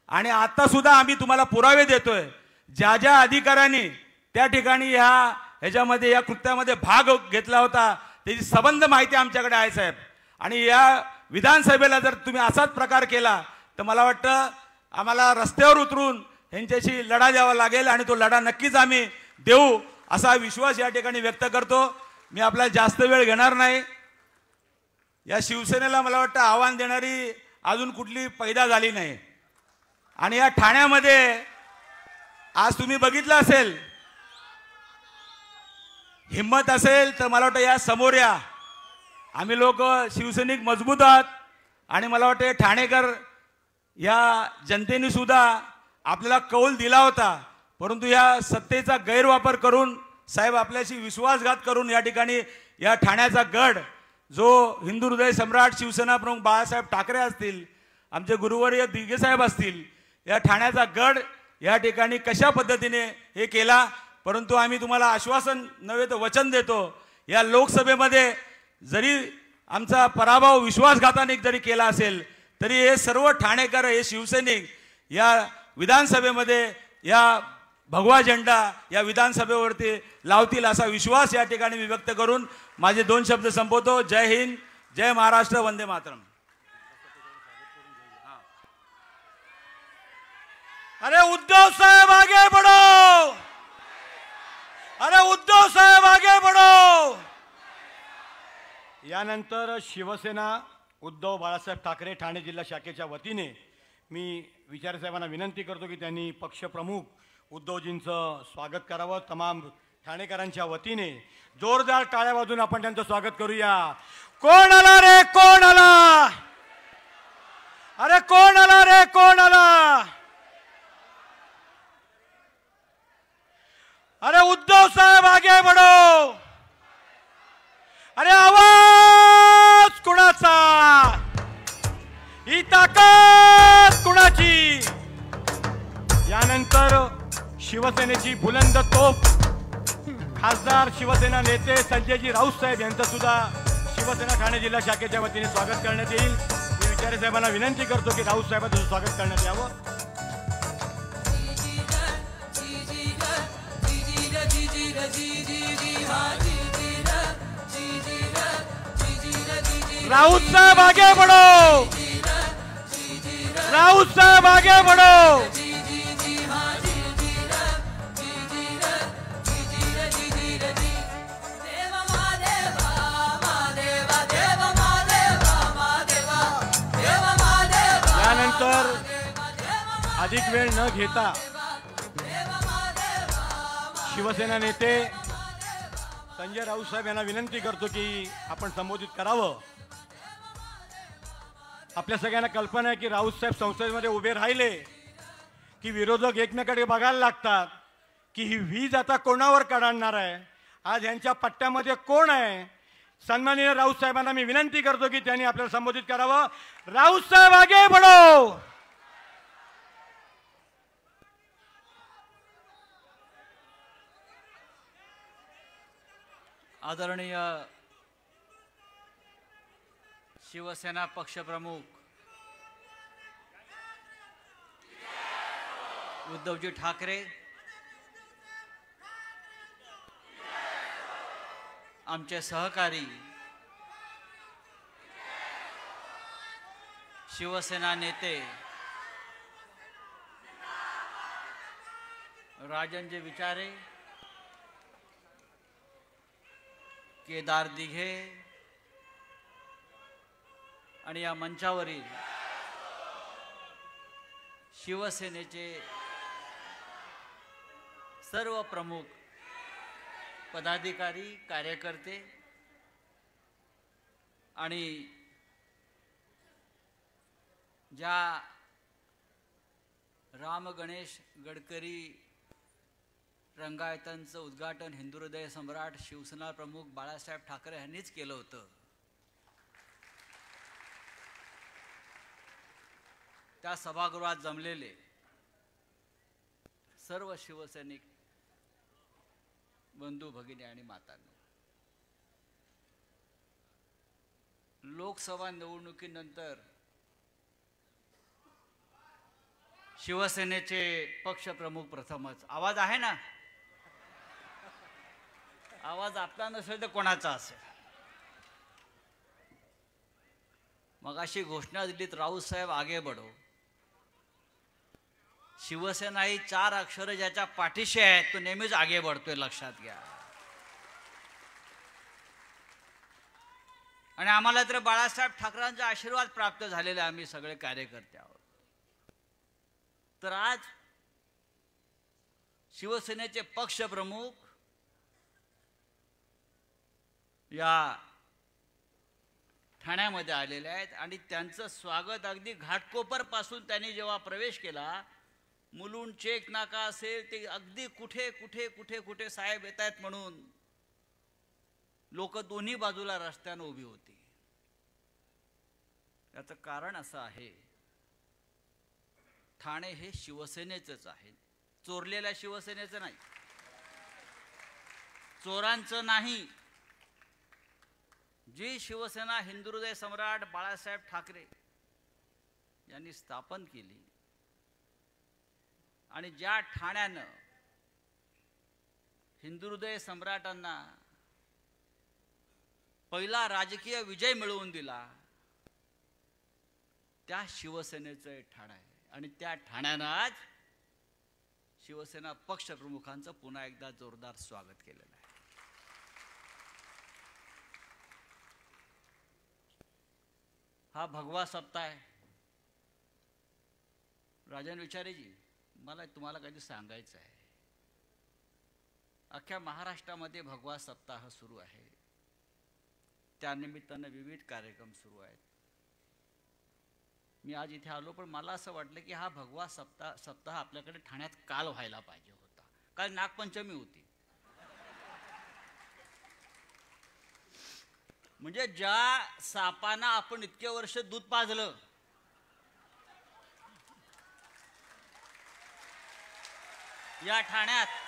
E: आणि आता सुद्धा आम्ही तुम्हाला पुरावे देतोय. ज्या ज्या अधिकाऱ्यांनी त्या ठिकाणी ह्याच्यामध्ये या कृत्यामध्ये भाग घेतला होता त्याची सबंध माहिती आमच्याकडे आहे साहेब. आणि या विधानसभेला जर तुम्ही असाच प्रकार केला तर मला वाटतं आम्हाला रस्त्यावर उतरून यांच्याशी लढा द्यावा लागेल आणि तो लढा नक्कीच आम्ही देऊ असा विश्वास या ठिकाणी व्यक्त करतो. मी आपल्याला जास्त वेळ घेणार नाही. या शिवसेनेला मला वाटतं आव्हान देणारी अजून कुठली पैदा झाली नाही आणि या ठाण्यामध्ये आज तुम्ही बघितलं असेल, हिम्मत असेल तर मला वाटतं या समोर या. आम्ही लोक शिवसैनिक मजबूत आहात आणि मला वाटतं ठाणेकर या जनतेने सुद्धा आपल्याला कौल दिला होता, परंतु या सत्तेचा गैरवापर करून साहेब आपल्याशी विश्वासघात करून या ठिकाणी या ठाण्याचा गड जो हिंदू हृदय सम्राट शिवसेना प्रमुख बाळासाहेब ठाकरे असतील, आमचे गुरुवर्य दिघे साहेब असतील, या ठाण्याचा गड या ठिकाणी कशा पद्धतीने हे केला. परंतु आम्ही तुम्हाला आश्वासन नव्हे तर वचन देतो, या लोकसभेमध्ये जरी आमचा पराभव विश्वासघाताने जरी केला असेल तरी हे सर्व ठाणेकर हे शिवसैनिक या विधानसभेमध्ये या भगवा झेंडा या विधानसभेवरती लावतील असा विश्वास या ठिकाणी मी व्यक्त करून माझे 2 शब्द संपवतो. जय हिंद, जय महाराष्ट्र, वंदे मातरम.
A: अरे उद्धव साहेब आगे बढ़ो, अरे उद्धव साहेब आगे बढ़ो. यानंतर शिवसेना उद्धव बाळासाहेब ठाकरे ठाणे जिल्हा शाखेच्या वतीने मी विचारे साहेबांना विनंती करतो की त्यांनी पक्षप्रमुख उद्धवजींचं स्वागत करावं. तमाम ठाणेकरांच्या वतीने जोरदार टाळ्या वाजून आपण त्यांचं स्वागत करूया. कोण आला रे, कोण आला, अरे कोण आला रे, कोण आला. अरे उद्धव साहेब आगे बढ़ो. अरे आवाज कुणाचा, ही ताकद कुणाची. यानंतर शिवसेनेची बुलंद तोफ खासदार शिवसेना नेते संजयजी राऊत साहेब यांचं सुद्धा शिवसेना ठाणे जिल्हा शाखेच्या वतीने स्वागत करण्यात येईल. मी विचारे साहेबांना विनंती करतो की राऊत साहेबांचं स्वागत करण्यात यावं. राऊत साहब आगे बढ़ो, राऊत साहब आगे बढ़ो. यानंतर अधिक वेळ न घेता शिवसेना नेते संजय राऊत साहेब यांना विनंती करतो की आपण संबोधित करावं. आपल्या सगळ्यांना कल्पना आहे की राऊत साहेब संसदेमध्ये उभे राहिले की विरोधक एकमेकांकडे बघायला लागतात की ही वीज आता कोणावर काढणार आहे, आज यांच्या पट्ट्यामध्ये कोण आहे. सन्माननीय राऊत साहेबांना मी विनंती करतो की त्यांनी आपल्याला संबोधित करावं. राऊत साहेब आगे बढ़ो.
F: आदरणीय शिवसेना पक्षप्रमुख उद्धवजी ठाकरे, आमचे सहकारी शिवसेना नेते राजनजी विचारे, केदार दिघे आणि या मंचावरील शिवसेनेचे सर्व प्रमुख पदाधिकारी, कार्यकर्ते आणि ज्या राम गणेश गडकरी रंगायतांचं उद्घाटन हिंदू हृदय सम्राट शिवसेना प्रमुख बाळासाहेब ठाकरे यांनीच केलं होतं, त्या सभागृहात जमलेले सर्व शिवसैनिक बंधू भगिनी आणि मातांनो, लोकसभा निवडणुकीनंतर शिवसेनेचे पक्षप्रमुख प्रथमच. आवाज आहे ना? आवाज आपला नसेल तर कोणाचा असेल? मग अशी घोषणा दिलीत, राऊत साहेब आगे बढ़ो. शिवसेना ही 4 अक्षर ज्याच्या पाठीशी आहेत तो नेहमीच आगे बढतोय, लक्षात घ्या. आणि आम्हाला तर बाळासाहेब ठाकरेंचा आशीर्वाद प्राप्त झालेला, आम्ही सगळे कार्यकर्ते आहोत. तर आज शिवसेनेचे पक्षप्रमुख या ठाण्यामध्ये आलेले आहेत आणि त्यांचं स्वागत अगदी घाटकोपर पासून त्यांनी जेव्हा प्रवेश केला, मुलुंड चेक नाका असेल ते अगदी कुठे कुठे कुठे कुठे साहेब येत आहेत म्हणून लोक दोन्ही बाजूला रस्त्याने उभी होती. याचं कारण असं आहे, ठाणे हे शिवसेनेचंच आहे, चोरलेल्या शिवसेनेचं नाही, चोरांचं नाही. जी शिवसेना हिंदू हृदय सम्राट बाळासाहेब ठाकरे यांनी स्थापन केली आणि ज्या ठाण्यानं हिंदू हृदय सम्राटांना पहिला राजकीय विजय मिळवून दिला, त्या शिवसेनेचं ठाणं आहे. आणि त्या ठाण्यानं आज शिवसेना पक्षप्रमुखांचं पुन्हा एकदा जोरदार स्वागत केलेलं आहे. हा भगवा सप्ताह आहे. राजन विचारेजी, मला तुम्हाला काही सांगायचं आहे. अख्ख्या महाराष्ट्रामध्ये भगवा सप्ताह सुरू आहे. त्यानिमित्तानं विविध कार्यक्रम सुरू आहेत. मी आज इथे आलो, पण मला असं वाटलं की हा भगवा सप्ताह आपल्याकडे ठाण्यात काल व्हायला पाहिजे होता. काल नागपंचमी होती. म्हणजे ज्या सापांना आपण इतके वर्ष दूध पाजलं, या ठाण्यात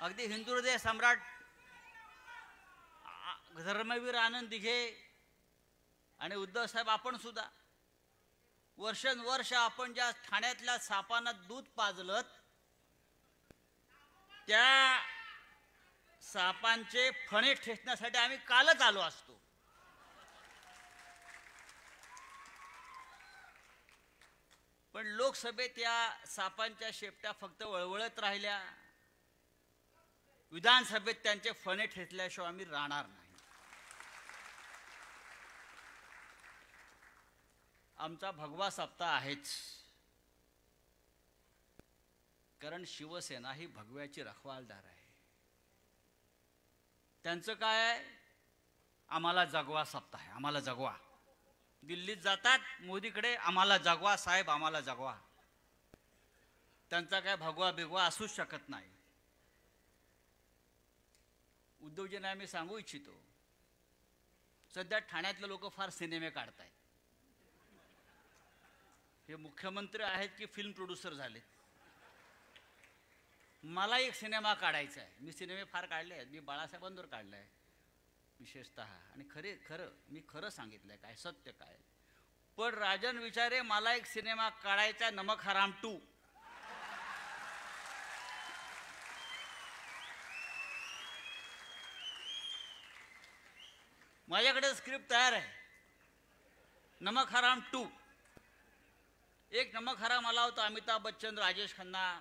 F: अगदी हिंदू हृदय सम्राट धर्मवीर आनंद दिघे आणि उद्धव साहेब आपण सुद्धा वर्षानुवर्ष आपण ज्या ठाण्यातल्या सापांना दूध पाजलं, त्या सापांचे फणे ठेचण्यासाठी आम्ही कालच आलो असतो. पण लोकसभेत या सापांच्या शेपट्या फक्त वळवळत राहिल्या. विधानसभेत त्यांचे फणे ठेचल्याशिवाय आम्ही राहणार नाही. आमचा भगवा सप्ताह आहेच, कारण शिवसेना ही भगव्याची रखवालदार आहे. त्यांचं काय आहे? आम्हाला जगवा सप्ताह आहे, आम्हाला जगवा. दिल्लीत जातात मोदीकडे, आम्हाला जगवा साहेब, आम्हाला जगवा. त्यांचा काय भगवा बिगवा असूच शकत नाही. उद्धवजींना आम्ही सांगू इच्छितो, सध्या ठाण्यातले लोक फार सिनेमे काढतायत. हे मुख्यमंत्री आहेत की फिल्म प्रोड्युसर झालेत. मला एक सिनेमा काढायचा आहे. मी सिनेमे फार काढले आहेत. मी बाळासाहेबांवर काढला आहे विशेषतः, आणि मी खरं सांगितलंय काय सत्य काय. पण राजन विचारे, मला एक सिनेमा काढायचा, नमक हराम 2. माझ्याकडे स्क्रिप्ट तयार आहे, नमक हराम 2. एक नमक हराम आला होता, अमिताभ बच्चन, राजेश खन्ना.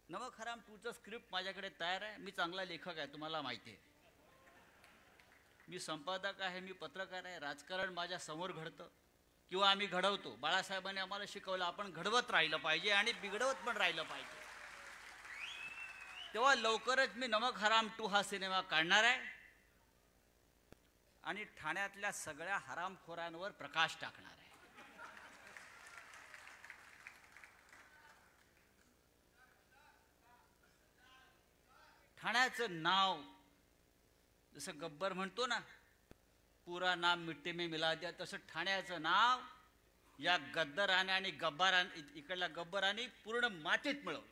F: नमक हराम 2चं स्क्रिप्ट माझ्याकडे तयार आहे. मी चांगला लेखक आहे, तुम्हाला माहिती आहे. मी संपादक आहे, मी पत्रकार आहे. राजकारण माझ्या समोर घडतं किंवा आम्ही घडवतो. बाळासाहेबांनी आम्हाला शिकवलं, आपण घडवत राहिलं पाहिजे आणि बिघडवत पण राहिलं पाहिजे. तेव्हा लवकरच मी नमक हराम 2 हा सिनेमा काढणार आहे आणि ठाण्यातल्या सगळ्या हरामखोरांवर प्रकाश टाकणार आहे. ठाण्याचं नाव जसं गब्बर म्हणतो ना, पुरा नाम मिट्टी में मिला दिया, तसं ठाण्याचं नाव या गद्दाराने आणि इकडल्या गब्बराने पूर्ण मातीत मिळवलं.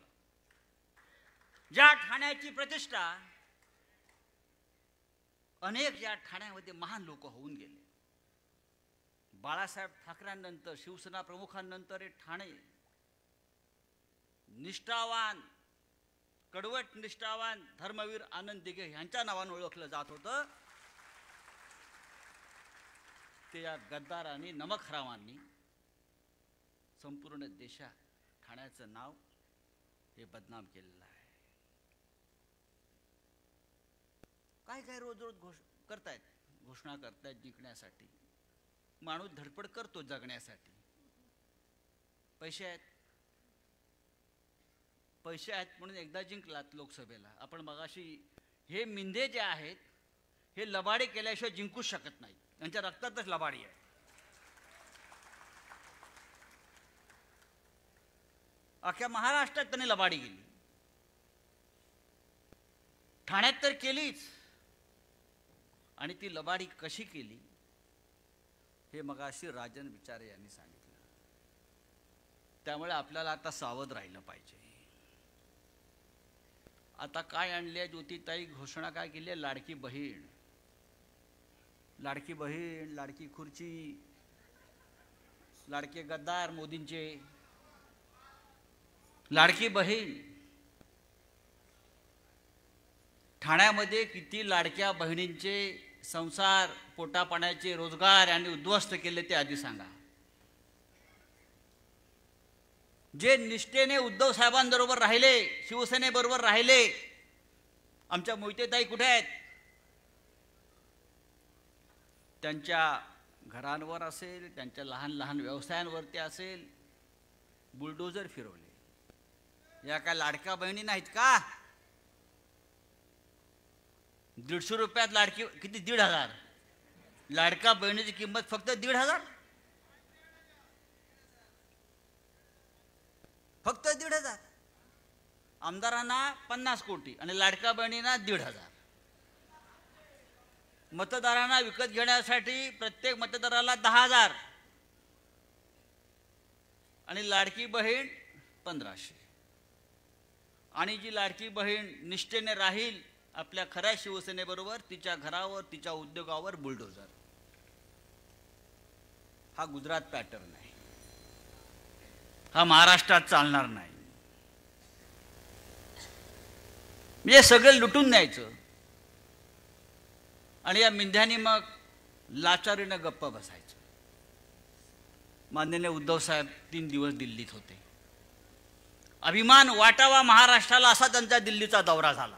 F: ज्या ठाण्याची प्रतिष्ठा अनेक या ठाण्यामध्ये महान लोक होऊन गेले. बाळासाहेब ठाकरेंनंतर, शिवसेना प्रमुखांनंतर हे ठाणे निष्ठावान, कडवट निष्ठावान धर्मवीर आनंद दिघे यांच्या नावाने ओळखलं जात होतं. ते या गद्दारांनी, नमक हरामांनी संपूर्ण देशात ठाण्याचं नाव हे बदनाम केलेलं आहे. काय रोज रोज घोषणा करतायत जिंकण्यासाठी. माणूस धडपड करतो जगण्यासाठी. पैसे आहेत म्हणून एकदा जिंकलात लोकसभेला. आपण मगाशी हे मिंदे जे आहेत हे लबाडी केल्याशिवाय जिंकूच शकत नाहीत. त्यांच्या रक्तातच लबाडी आहे. अख्ख्या महाराष्ट्रात त्यांनी लबाडी केली. ठाण्यात तर केलीच. आणि ती लबाडी कशी केली हे मगाशी राजन विचारे यांनी सांगितलं. त्यामुळे आपल्याला आता सावध राहिलं पाहिजे. आता काय आणले? ज्योतिताई घोषणा काय केली आहे? लाडकी बहीण, लाडकी बहीण, लाडकी खुर्ची, लाडके गद्दार मोदींचे. लाडकी बहीण, ठाण्यामध्ये किती लाडक्या बहिणींचे संसार, पोटापाण्याचे, रोजगार यांनी उद्ध्वस्त केले ते आधी सांगा. जे निष्ठेने उद्धव साहेबांबरोबर राहिले, शिवसेनेबरोबर राहिले, आमच्या मोहितेताई कुठे आहेत? त्यांच्या घरांवर असेल, त्यांच्या लहान लहान व्यवसायांवरती असेल, बुलडोजर फिरवले. या काय लाडक्या बहिणी नाहीत का? 150 रुपयात लाडकी किती? 1,500. लाडक्या बहिणीची किंमत फक्त 1,500. फक्त 1,500. आमदारांना 50 कोटी आणि लाडक्या बहिणींना 1,500. मतदारांना विकत घेण्यासाठी प्रत्येक मतदाराला 10,000 आणि लाडकी बहीण 1,500. आणि जी लाडकी बहीण निष्ठेने राहील आपल्या खऱ्या शिवसेनेबरोबर, तिच्या घरावर, तिच्या उद्योगावर बुलडोजर. हा गुजरात पॅटर्न आहे. हा महाराष्ट्रात चालणार नाही. म्हणजे सगळं लुटून न्यायचं आणि या मिंध्यानी मग लाचारीनं गप्प बसायचं. माननीय उद्धव साहेब 3 दिवस दिल्लीत होते. अभिमान वाटावा महाराष्ट्राला असा त्यांचा दिल्लीचा दौरा झाला.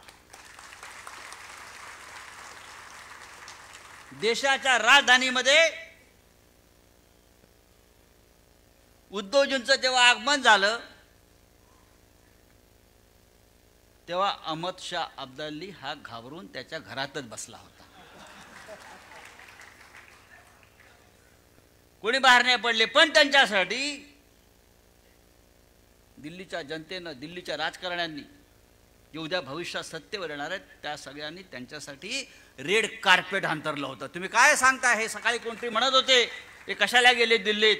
F: देशाच्या राजधानीमध्ये उद्धवजींचं जेव्हा आगमन झालं तेव्हा अहमद शाह अब्दाली हा घाबरून त्याच्या घरातच बसला होता. कोणी बाहेर नाही पडले. पण त्यांच्यासाठी दिल्लीच्या जनतेनं, दिल्लीच्या राजकारण्यांनी जे उद्या भविष्यात सत्तेवर येणार आहेत त्या सगळ्यांनी त्यांच्यासाठी रेड कार्पेट अंतरलं होतं. तुम्ही काय सांगता? हे सकाळी कोणतरी म्हणत होते ते कशाला गेले दिल्लीत?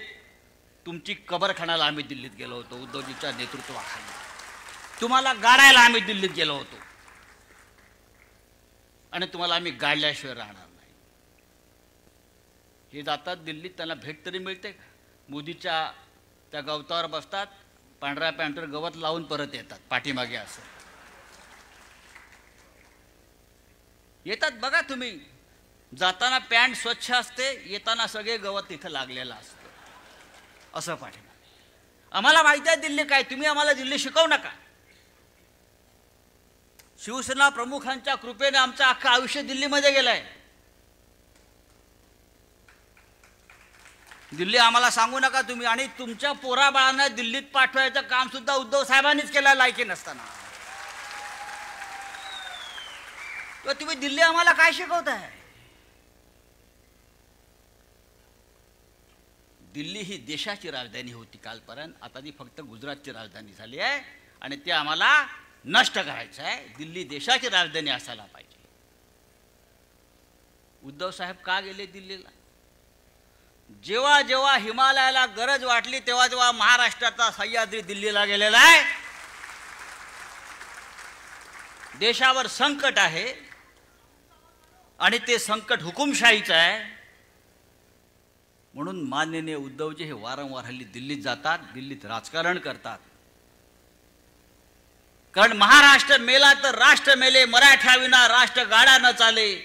F: तुमची कबर खाण्याला आम्ही दिल्लीत गेलो होतो उद्धवजीच्या नेतृत्वाखाली. तुम्हाला गाडायला आम्ही दिल्लीत गेलो होतो आणि तुम्हाला आम्ही गाडल्याशिवाय राहणार नाही. हे जातात दिल्लीत, त्यांना भेट तरी मिळते का? मोदीच्या त्या गवतावर बसतात, पांढऱ्या पॅन्टवर गवत लावून परत येतात पाठीमागे असं येतात. बघा तुम्ही, जाताना पॅन्ट स्वच्छ असते, येताना सगळे गवत इथं लागलेलं असतं असं पाठीमागे. आम्हाला माहिती आहे दिल्ली काय. तुम्ही आम्हाला दिल्ली शिकवू नका. शिवसेना प्रमुखांच्या कृपेने आमचं अख्खं आयुष्य दिल्लीमध्ये गेलंय. दिल्ली आम्हाला सांगू नका तुम्ही. आणि तुमच्या पोराबाळांना दिल्लीत पाठवायचं काम सुद्धा उद्धव साहेबांनीच केलं लायकी नसताना. तुम्ही दिल्ली आम्हाला काय शिकवताय? दिल्ली ही देशाची राजधानी होती कालपर्यंत. आता ती फक्त गुजरातची राजधानी झाली आहे आणि ते आम्हाला नष्ट करायचं आहे. दिल्ली देशाची राजधानी असायला पाहिजे. उद्धव साहेब का गेले दिल्लीला? जेव्हा जेव्हा हिमालयाला गरज वाटली तेव्हा जेव्हा महाराष्ट्राचा सह्याद्री दिल्लीला गेलेला आहे. देशावर संकट आहे आणि ते संकट हुकुमशाहीचं आहे. म्हणून माननीय उद्धवजी हे वारंवार हल्ली दिल्लीत जातात, दिल्लीत राजकारण करतात. कारण महाराष्ट्र मेला तर राष्ट्र मेले, मराठ्याविना राष्ट्र गाडा न चाले.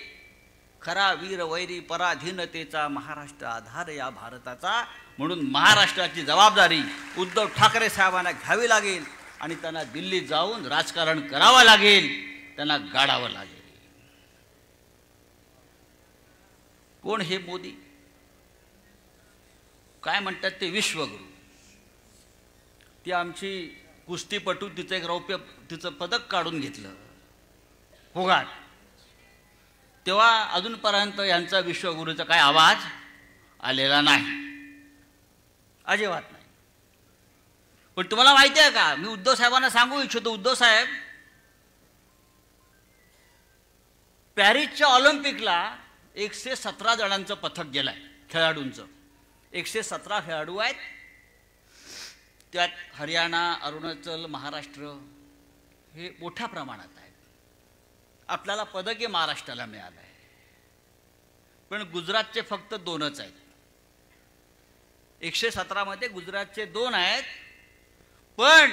F: खरा वीर वैरी पराधीनतेचा, महाराष्ट्र आधार या भारताचा. म्हणून महाराष्ट्राची जबाबदारी उद्धव ठाकरे साहेबांना घ्यावी लागेल आणि त्यांना दिल्लीत जाऊन राजकारण करावं लागेल, त्यांना गाडावं लागेल. कोण हे मोदी? काय म्हणतात ते विश्वगुरु. ती आमची कुस्तीपटू तिचं एक रौप्य तिचं पदक काढून घेतलं फुगाट. तेव्हा अजूनपर्यंत यांचा विश्वगुरूचा काय आवाज आलेला नाही, अजिबात नाही. पण तुम्हाला माहिती आहे का, मी उद्धव साहेबांना सांगू इच्छितो, उद्धव साहेब पॅरिसच्या ऑलिम्पिकला 117 जणांचं पथक गेलंय खेळाडूंचं. 117 खेळाडू आहेत. त्यात हरियाणा, अरुणाचल, महाराष्ट्र हे मोठ्या प्रमाणात आहेत. आपल्याला पदके महाराष्ट्राला मिळालं आहे. पण गुजरातचे फक्त 2च आहेत. 117 मध्ये गुजरातचे 2 आहेत. पण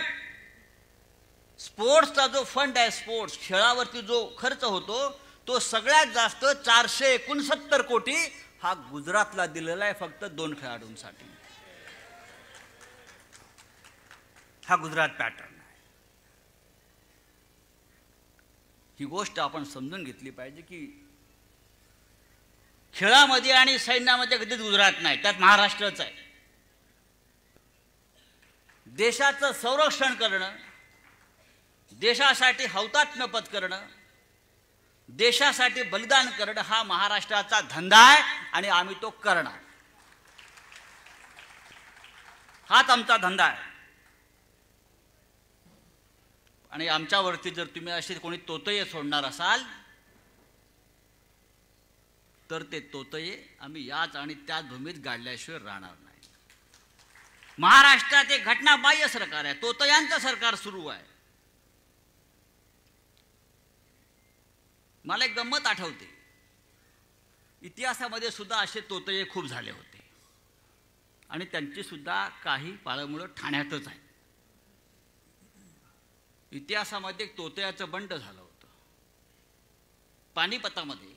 F: स्पोर्ट्सचा जो फंड आहे, स्पोर्ट्स खेळावरती जो खर्च होतो तो सगळ्यात जास्त 469 कोटी हा गुजरातला दिलेला आहे फक्त 2 खेळाडूंसाठी. हा गुजरात पॅटर्न आहे. ही गोष्ट आपण समजून घेतली पाहिजे की खेळामध्ये आणि सैन्यामध्ये कधीच गुजरात नाही, त्यात महाराष्ट्रच आहे. देशाचं संरक्षण करणं, देशासाठी हौतात्म्य पत्करणं, देशासाठी बलिदान करणं हा महाराष्ट्राचा धंदा आहे आणि आम्ही तो करणार. हाच आमचा धंदा आहे. आणि आमच्यावरती जर तुम्ही असे कोणी तोतये सोडणार असाल तर ते तोतये आम्ही याच आणि त्याच भूमीत गाडल्याशिवाय राहणार नाही. महाराष्ट्रात एक घटनाबाह्य सरकार आहे, तोतयांचं सरकार सुरू आहे. मला एक गंमत आठवते, इतिहासामध्ये सुद्धा असे तोतये खूप झाले होते आणि त्यांची सुद्धा काही पाळमुळं ठाण्यातच आहेत. इतिहासामध्ये एक तोतयाचं बंड झालं होतं. पानिपतामध्ये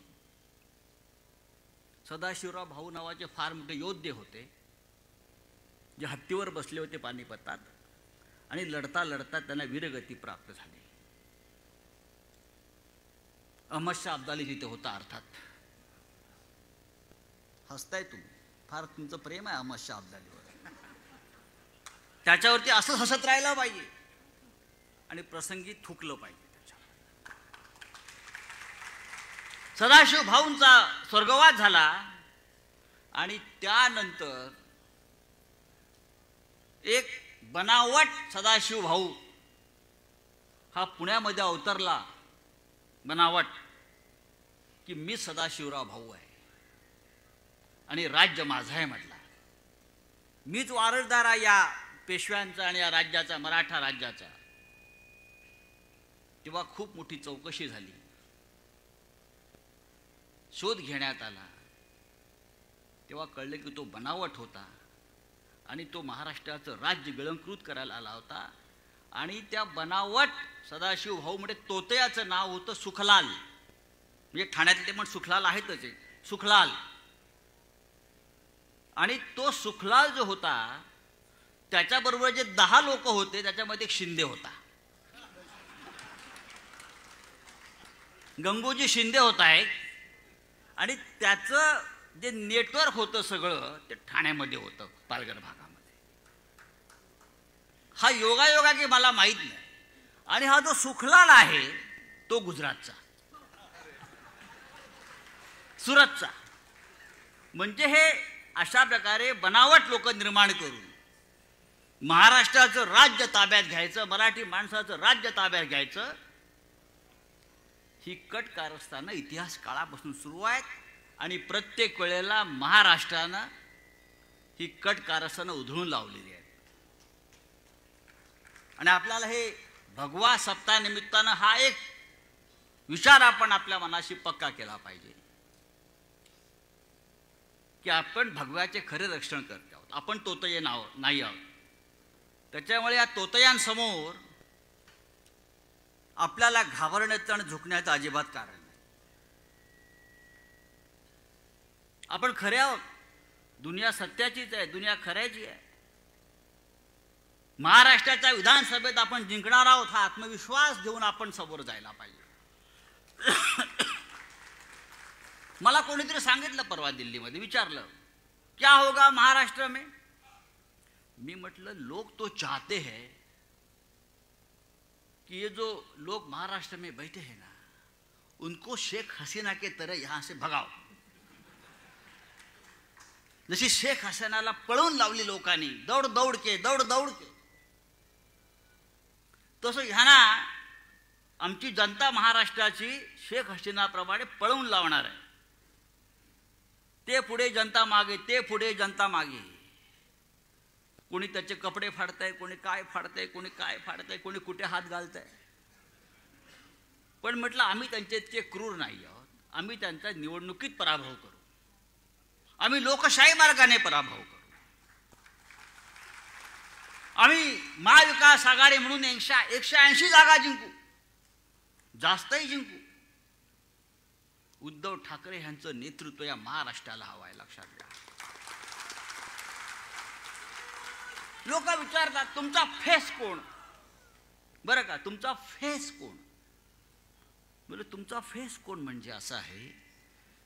F: सदाशिवराव भाऊ नावाचे फार मोठे योद्धे होते जे हत्तीवर बसले होते पानिपतात आणि लढता लढता त्यांना वीरगती प्राप्त झाली. अहमद शाह अब्दाली तिथे होता. अर्थात हसताय तुम्ही, फार तुमचं प्रेम आहे अहमद शाह अब्दालीवर. त्याच्यावरती असं हसत राहायला पाहिजे आणि प्रसंगी थुकलं पाहिजे. सदाशिव भाऊंचा स्वर्गवास झाला आणि त्यानंतर एक बनावट सदाशिव भाऊ हा पुण्यामध्ये अवतरला. बनावट की मी सदाशिवराव भाऊ आहे आणि राज्य माझं आहे म्हटला. मीच वारसदार आहे या पेशव्यांचा आणि या राज्याचा, मराठा राज्याचा. तेव्हा खूप मोठी चौकशी झाली, शोध घेण्यात आला. तेव्हा कळलं की तो बनावट होता आणि तो महाराष्ट्राचं राज्य गिळंकृत करायला आला होता. आणि त्या बनावट सदाशिव भाऊ म्हणजे तोतयाचं नाव होतं सुखलाल. म्हणजे ठाण्यातले पण सुखलाल आहेतच आहे, सुखलाल. आणि तो सुखलाल जो होता त्याच्याबरोबर जे 10 लोक होते त्याच्यामध्ये एक शिंदे होता, गंगोजी शिंदे होता एक. आणि त्याचं जे नेटवर्क होतं सगळं ते ठाण्यामध्ये होतं, पालघर भागामध्ये. हा योगायोगा की मला माहीत नाही. आणि हा जो सुखलाल आहे तो गुजरातचा, सुरतचा. म्हणजे हे अशा प्रकारे बनावट लोक निर्माण करून महाराष्ट्राचं राज्य ताब्यात घ्यायचं, मराठी माणसाचं राज्य ताब्यात घ्यायचं, ही कट कारस्थानं इतिहास काळापासून सुरू आहेत. आणि प्रत्येक वेळेला महाराष्ट्रानं ही कट कारस्थानं उधळून लावलेली आहेत. आणि आपल्याला हे भगवा सप्ताह निमित्तानं हा एक विचार आपण आपल्या मनाशी पक्का केला पाहिजे की आपण भगव्याचे खरे रक्षण करत आहोत, आपण तोतये नाही आहोत. त्याच्यामुळे या तोतयांसमोर आपल्याला घाबरण्याचं आणि झुकण्याचं अजिबात कारण नाही. आपण खरे आहोत. दुनिया सत्याचीच आहे, दुनिया खऱ्याची आहे. महाराष्ट्राच्या विधानसभेत आपण जिंकणार आहोत हा आत्मविश्वास घेऊन आपण समोर जायला पाहिजे. मला कोणीतरी सांगितलं परवा दिल्लीमध्ये, विचारलं क्या होगा महाराष्ट्र में. मी म्हटलं लोग तो चाहते हैं कि ये जो लोग महाराष्ट्र में बैठे हैं ना उनको शेख हसीना के तरह यहां से भगाओ. जशी शेख हसीनाला पळवून लावली लोकांनी दौड दौड के, तसं ह्यांना आमची जनता महाराष्ट्राची शेख हसीनाप्रमाणे पळवून लावणार आहे. ते पुढे जनता मागे, ते पुढे जनता मागे. कोणी त्याचे कपडे फाडतंय, कोणी काय फाडतंय, कोणी काय फाडतंय, कोणी कुठे हात घालतंय. पण म्हटलं आम्ही त्यांचे इतके क्रूर नाही आहोत. आम्ही त्यांचा निवडणुकीत पराभव करू, आम्ही लोकशाही मार्गाने पराभव करू. आम्ही महाविकास आघाडी म्हणून 180 जागा जिंकू, जास्तही जिंकू. उद्धव ठाकरे यांचं नेतृत्व या महाराष्ट्राला हवं आहे, लक्षात घ्या. लोक विचारतात तुमचा फेस कोण, बरं का, तुमचा फेस कोण. बोले तुमचा फेस कोण म्हणजे असं आहे,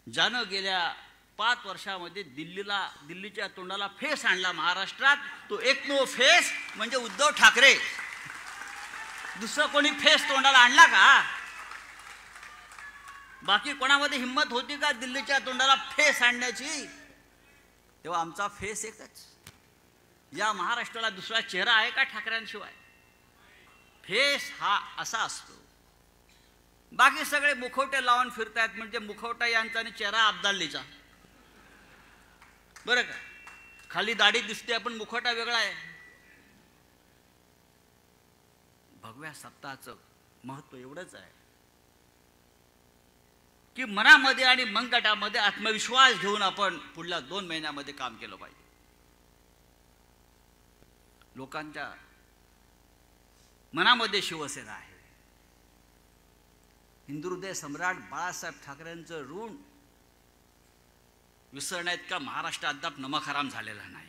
F: ज्यानं गेल्या 5 वर्षामध्ये दिल्लीच्या तोंडाला फेस आणला महाराष्ट्रात, तो एकमेव फेस म्हणजे उद्धव ठाकरे. दुसरं कोणी फेस तोंडाला आणला का? बाकी कोणामध्ये हिंमत होती का दिल्लीच्या तोंडाला फेस आणण्याची? तेव्हा आमचा फेस एकच. या महाराष्ट्राला दुसरा चेहरा आहे का ठाकरेंशिवाय? फेस हा असा असतो. बाकी सगळे मुखवटे लावून फिरतायत, म्हणजे मुखवटा यांचा आणि चेहरा अब्दालीचा, बरं का. खाली दाढी दिसते पण मुखवटा वेगळा आहे. भगव्या सप्ताहाचं महत्व एवढंच आहे की मनामध्ये आणि मनगटामध्ये आत्मविश्वास घेऊन आपण पुढल्या 2 महिन्यामध्ये काम केलं पाहिजे. लोकांच्या मनामध्ये शिवसेना आहे. हिंदुहृदय सम्राट बाळासाहेब ठाकरेंचं ऋण विसरण्यात का महाराष्ट्र अद्याप नमकहराम झालेला नाही.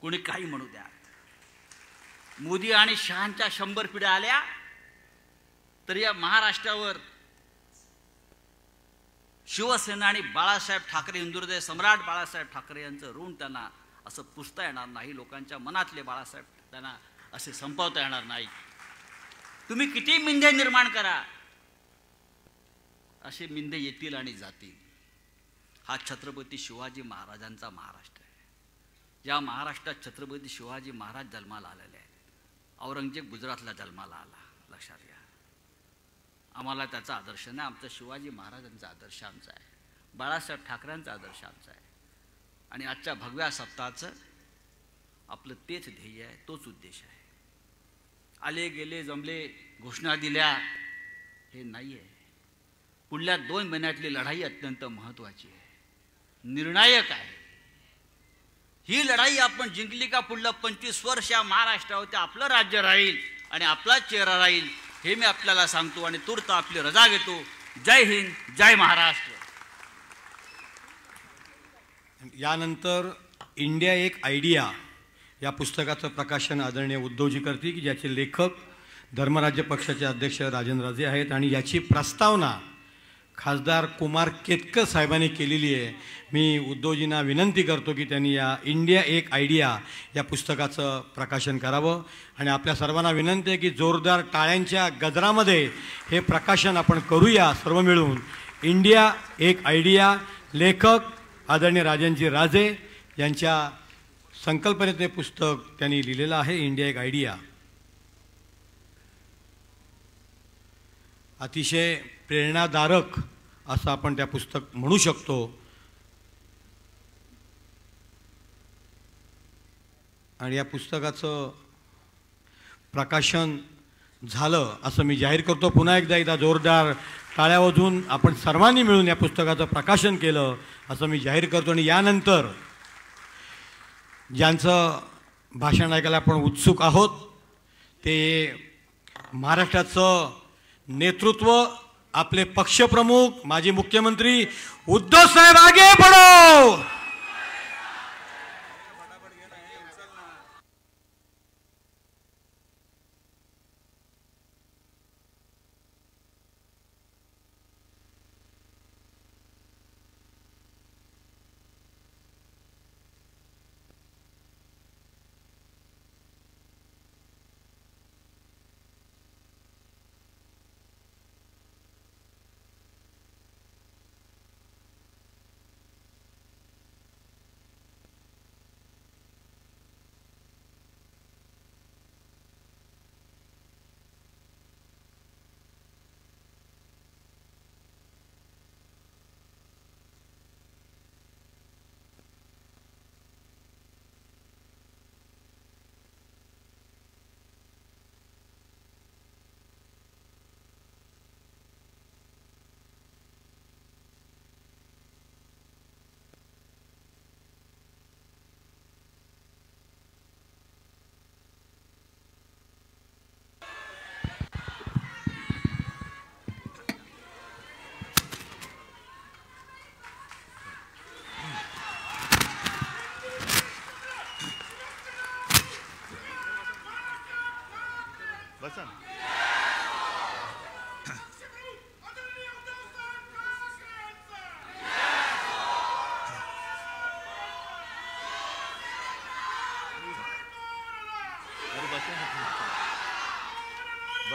F: कोणी काही म्हणू द्या. मोदी आणि शहांच्या 100 पिढ्या आल्या तर या महाराष्ट्रावर शिवसेना आणि बाळासाहेब ठाकरे, हिंदुहृदय सम्राट बाळासाहेब ठाकरे यांचं ऋण त्यांना असं पुसता येणार नाही. लोकांच्या मनातले बाळासाहेब त्यांना असे संपवता येणार नाही. तुम्ही किती मिंधे निर्माण करा, असे मिंधे येतील आणि जातील. हा छत्रपती शिवाजी महाराजांचा महाराष्ट्र आहे. ज्या महाराष्ट्रात छत्रपती शिवाजी महाराज जन्माला आलेले आहेत. औरंगजेब गुजरातला जन्माला आला, लक्षात घ्या. आम्हाला त्याचा आदर्श नाही. आमचा शिवाजी महाराजांचा आदर्श आमचा आहे, बाळासाहेब ठाकरेंचा आदर्श आमचा आहे. आणि आजच्या भगव्या सप्ताहाचं आपलं तेच ध्येय आहे, तोच उद्देश आहे. आले गेले जमले, घोषणा दिल्या, हे नाही आहे. पुढल्या 2 महिन्यातली लढाई अत्यंत महत्त्वाची आहे, निर्णायक आहे. ही लढाई आपण जिंकली का पुढलं 25 वर्ष या महाराष्ट्रावरती आपलं राज्य राहील आणि आपला चेहरा राहील, हे मी आपल्याला सांगतो. आणि तूर्त आपली रजा घेतो. जय हिंद, जय महाराष्ट्र.
A: यानंतर इंडिया एक आयडिया या पुस्तकाचं प्रकाशन आदरणीय उद्धवजी करतील, की ज्याचे लेखक धर्मराज्य पक्षाचे अध्यक्ष राजेंद्रराजे आहेत. आणि याची प्रस्तावना खासदार कुमार केतकर साहेबांनी केलेली आहे. मी उद्धवजींना विनंती करतो की त्यांनी या इंडिया एक आयडिया या पुस्तकाचं प्रकाशन करावं. आणि आपल्या सर्वांना विनंती आहे की जोरदार टाळ्यांच्या गजरामध्ये हे प्रकाशन आपण करूया सर्व मिळून. इंडिया एक आयडिया, लेखक आदरणीय राजेंद्रजी राजे यांच्या संकल्पनेचे पुस्तक त्यांनी लिहिलेलं आहे, इंडिया एक आयडिया. अतिशय प्रेरणादायक असं आपण त्या पुस्तक म्हणू शकतो. आणि या पुस्तकाचं प्रकाशन झालं असं मी जाहीर करतो. पुन्हा एकदा जोरदार टाळ्या वाजवून आपण सर्वांनी मिळून या पुस्तकाचं प्रकाशन केलं असं मी जाहीर करतो. आणि यानंतर ज्यांचं भाषण ऐकायला आपण उत्सुक आहोत ते महाराष्ट्राचं नेतृत्व आपले पक्षप्रमुख माजी मुख्यमंत्री उद्धव साहेब. आगे बढ़ो.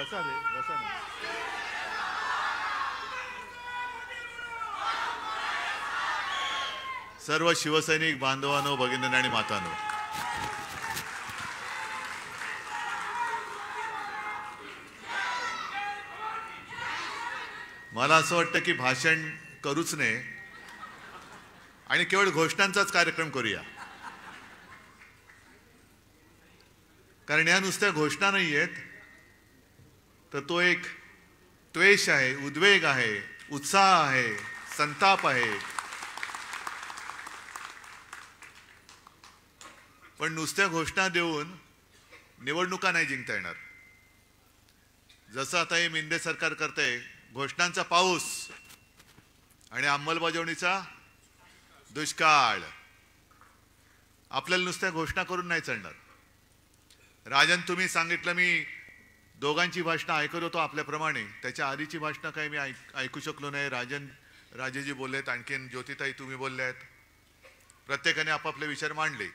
G: बसा रे, बसा ना. सर्व शिवसैनिक बांधवांनो, भगिनींनो आणि मातांनो, मला असं वाटतं की भाषण करूच नये आणि केवळ घोषणांचाच कार्यक्रम करूया. कारण या नुसत्या घोषणा नाही आहेत, तर तो एक द्वेष आहे, उद्वेग आहे, उत्साह आहे, संताप आहे. पण नुसत्या घोषणा देऊन निवडणुका नाही जिंकता येणार. जसं आता हे मिंदे सरकार करतंय, घोषणांचा पाऊस आणि अंमलबजावणीचा दुष्काळ. आपल्याला नुसत्या घोषणा करून नाही चालणार. राजन, तुम्ही सांगितलं, मी दोघांची भाषणं ऐकत होतो आपल्याप्रमाणे. त्याच्या आधीची भाषणं काही मी ऐकू शकलो नाही. राजेजी बोललेत, आणखीन ज्योतिताई तुम्ही बोलल्यात, प्रत्येकाने आपापले विचार मांडले.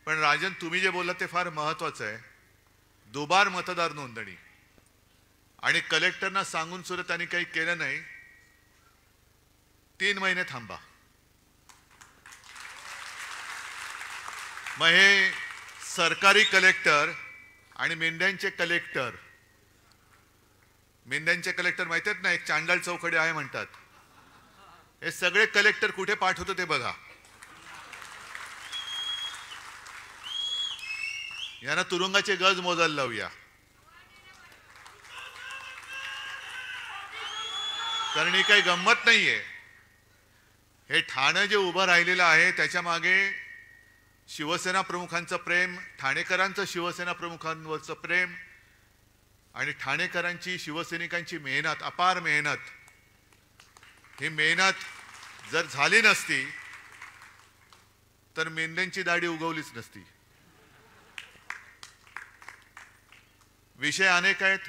G: पण राजन, तुम्ही जे बोललात ते फार महत्वाचं आहे. दुबार मतदार नोंदणी आणि कलेक्टरना सांगून सुद्धा त्यांनी काही केलं नाही. 3 महिने थांबा. मग हे सरकारी कलेक्टर आणि मेंढ्यांचे कलेक्टर माहिती आहेत ना, एक चांडाळ चौकडे आहे म्हणतात. हे सगळे कलेक्टर कुठे पाठवतो ते बघा. यांना तुरुंगाचे गज मोजायला लावूया. कारण ही काही गंमत नाहीये. हे ठाणं जे उभं राहिलेलं आहे त्याच्या मागे शिवसेना प्रमुखांचं प्रेम, ठाणेकरांचं शिवसेना प्रमुखांवरचं प्रेम आणि ठाणेकरांची, शिवसैनिकांची मेहनत, अपार मेहनत. ही मेहनत जर झाली नसती तर मेंढ्यांची दाढी उगवलीच नसती. विषय अनेक आहेत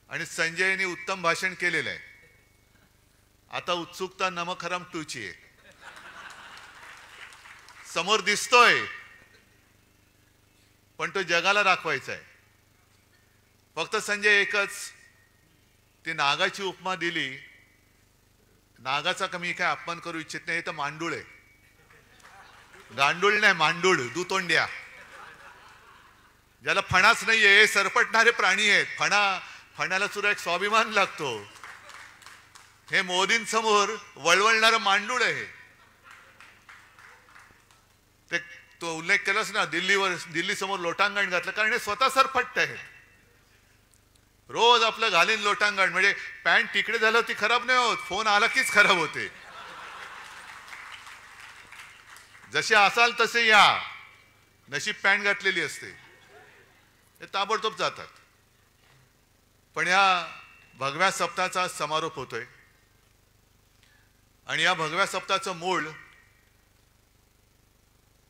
G: आणि संजयने उत्तम भाषण केलेलं आहे. आता उत्सुकता नमक हराम 2 ची आहे. समोर दिसतोय, पण तो जगाला दाखवायचा आहे. फक्त संजय एकच, ती नागाची उपमा दिली. नागाचा कमी काय अपमान करू इच्छित नाही. हे तर मांडूळ आहे, गांडूळ नाही, मांडूळ, दुतोंड्या, ज्याला फणाच नाहीये. सरपटणारे प्राणी आहेत. फणाला सुद्धा एक स्वाभिमान लागतो. हे मोदींसमोर वळवळणारं मांडूळ आहे. ते तो उल्लेख केलास ना, दिल्ली समोर लोटांगण घातलं, कारण हे स्वतः सरपट्ट आहे. रोज आपलं घालीन लोटांगण. म्हणजे पॅन्ट तिकडे झालं ती खराब नाही होत, फोन आला कीच खराब होते. जसे असाल तसे या, नशीब पॅन्ट घातलेली असते. हे ताबडतोब जातात. पण या भगव्या सप्ताहाचा समारोप होतोय आणि या भगव्या सप्ताहाचं मूळ,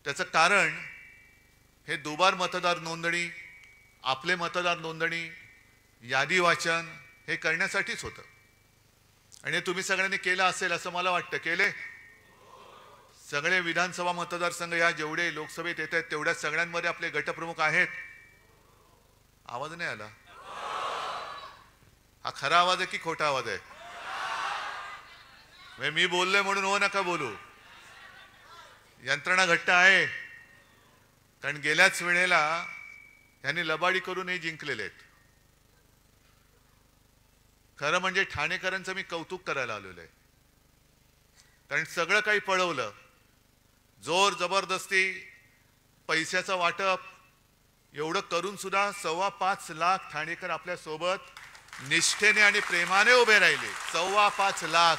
G: त्याचं कारण हे दुबार मतदार नोंदणी, आपले मतदार नोंदणी, यादी वाचन हे करण्यासाठीच होतं. आणि हे तुम्ही सगळ्यांनी केलं असेल असं मला वाटतं. केले? सगळे विधानसभा मतदारसंघ, या जेवढे लोकसभेत येत आहेत तेवढ्या सगळ्यांमध्ये आपले गटप्रमुख आहेत. आवाज नाही आला. हा खरा आवाज आहे की खोटा आवाज आहे? मी बोललोय म्हणून हो नका बोलू. यंत्रणा घट्ट आहे, कारण गेल्याच वेळेला यांनी लबाडी करून हे जिंकलेले आहेत. खरं म्हणजे ठाणेकरांचं मी कौतुक करायला आलेलो आहे. कारण सगळं काही पळवलं, जोर जबरदस्ती, पैशाचं वाटप, एवढं करून सुद्धा 5.25 लाख ठाणेकर आपल्या सोबत निष्ठेने आणि प्रेमाने उभे राहिले. 5.25 लाख.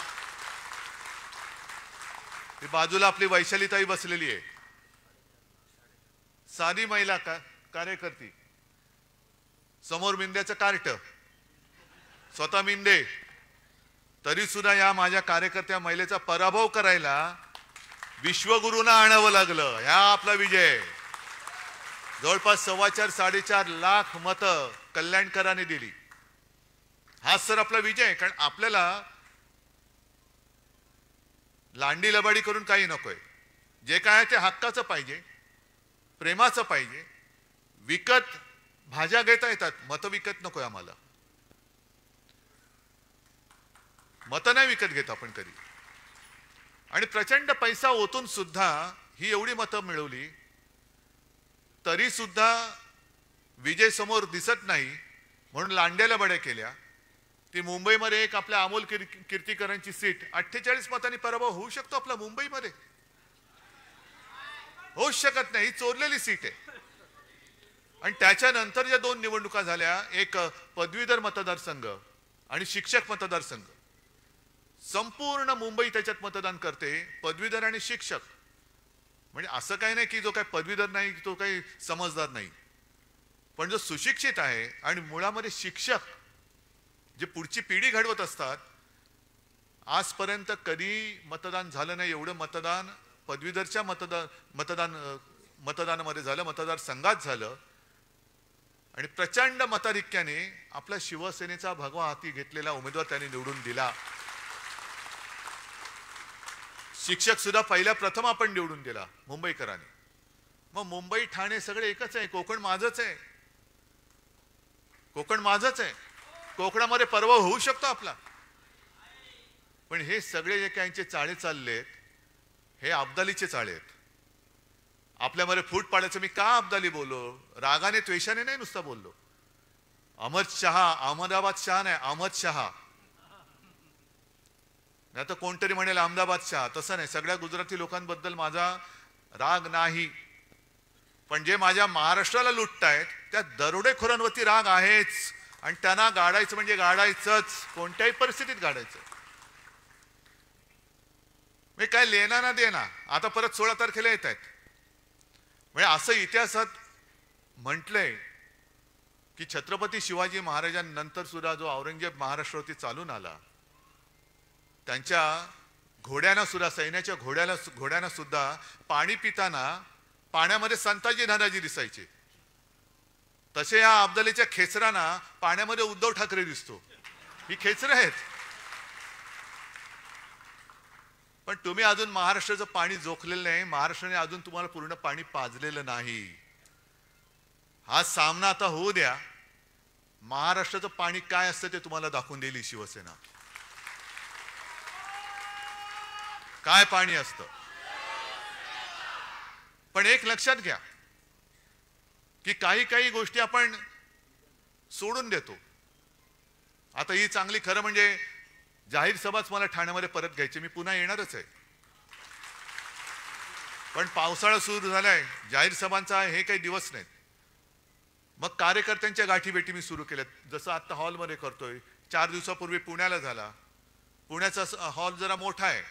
G: बाजूला आपली वैशालीताई बसलेली आहे, साधी महिला कार्यकर्ती. समोर मिंद्याचं कार्ट, स्वतः मिंदे. तरी सुद्धा या माझ्या कार्यकर्त्या महिलेचा पराभव करायला विश्वगुरूंना आणावं लागलं. ह्या आपला विजय. जवळपास 4.25-4.5 लाख मतं कल्याणकरांनी दिली. हाच सर आपला विजय आहे. कारण आपल्याला लांडी लबाडी करून काही नकोय. जे काय आहे ते हक्काचं पाहिजे, प्रेमाचं पाहिजे. विकत भाज्या घेता येतात, मतं विकत नकोय आम्हाला. मतं नाही विकत घेत आपण कधी. आणि प्रचंड पैसा ओतून सुद्धा ही एवढी मतं मिळवली तरी सुद्धा विजय समोर दिसत नाही म्हणून लांड्याला बड्या केल्या. ती मुंबईमध्ये एक आपल्या अमोल कीर्तीकरांची सीट 48 मतांनी पराभव होऊ शकतो आपला मुंबईमध्ये? होऊच शकत नाही. चोरलेली सीट आहे. आणि त्याच्यानंतर ज्या 2 निवडणुका झाल्या, एक पदवीधर मतदारसंघ आणि शिक्षक मतदारसंघ, संपूर्ण मुंबई त्याच्यात मतदान करते, पदवीधर आणि शिक्षक. म्हणजे असं काही नाही की जो काही पदवीधर नाही तो काही समजदार नाही, पण जो सुशिक्षित आहे आणि मुळामध्ये शिक्षक जे पुढची पिढी घडवत असतात, आजपर्यंत कधी मतदान झालं नाही एवढं मतदान पदवीधरच्या मतदानामध्ये झालं, मतदारसंघात झालं. आणि प्रचंड मताधिक्याने आपला शिवसेनेचा भगवा हाती घेतलेला उमेदवार त्यांनी निवडून दिला. शिक्षक सुद्धा पहिल्या प्रथम आपण निवडून दिला मुंबईकरांनी. मग मुंबई ठाणे सगळे एकच आहे. कोकण माझंच आहे. कोकण माझंच आहे. कोकणामध्ये पर्व होऊ शकतो आपला. पण हे सगळे जे काहींचे चाळे चाललेत हे अब्दालीचे चाळे आहेत. आपल्यामध्ये फूट पाडायचं. मी का अब्दाली बोललो? रागाने द्वेषाने नाही नुसता बोललो. अहमद शहा, अहमदाबाद शहा नाही, अहमद शहा. नाही तर कोणतरी म्हणेल अहमदाबाद शहा. तसं नाही. सगळ्या गुजराती लोकांबद्दल माझा राग नाही, पण जे माझ्या महाराष्ट्राला लुटतायत त्या दरोडेखोरांवरती राग आहेच. आणि त्यांना गाडायचं म्हणजे गाडायचंच, कोणत्याही परिस्थितीत गाडायचं. मी काय लेना ना देना. आता परत 16 तारखेला येत आहेत. म्हणजे असं इतिहासात म्हटलंय की छत्रपती शिवाजी महाराजांनंतर सुद्धा जो औरंगजेब महाराष्ट्रावरती चालून आला, त्यांच्या घोड्यांना सुद्धा, सैन्याच्या घोड्यांना सुद्धा पाणी पिताना पाण्यामध्ये संताजी धनाजी दिसायचे. तसे या अब्दालीच्या खेचरांना पाण्यामध्ये उद्धव ठाकरे दिसतो. ही खेचरं आहेत. पण तुम्ही अजून महाराष्ट्राचं पाणी जोखलेलं नाही. महाराष्ट्राने अजून तुम्हाला पूर्ण पाणी पाजलेलं नाही. हा सामना आता होऊ द्या. महाराष्ट्राचं पाणी काय असतं ते तुम्हाला दाखवून देईल शिवसेना. काय पाणी असतं. पण एक लक्षात घ्या की काही गोष्टी आपण सोडून देतो. आता ही चांगली, खरं म्हणजे जाहीर सभाच मला ठाण्यामध्ये परत घ्यायची. मी पुन्हा येणारच आहे. पण पावसाळा सुरू झालाय, जाहीर सभांचा हे काही दिवस नाहीत. मग कार्यकर्त्यांच्या गाठीभेटी मी सुरू केल्यात. जसं आता हॉलमध्ये करतोय. 4 दिवसापूर्वी पुण्याला झाला. पुण्याचा हॉल जरा मोठा आहे.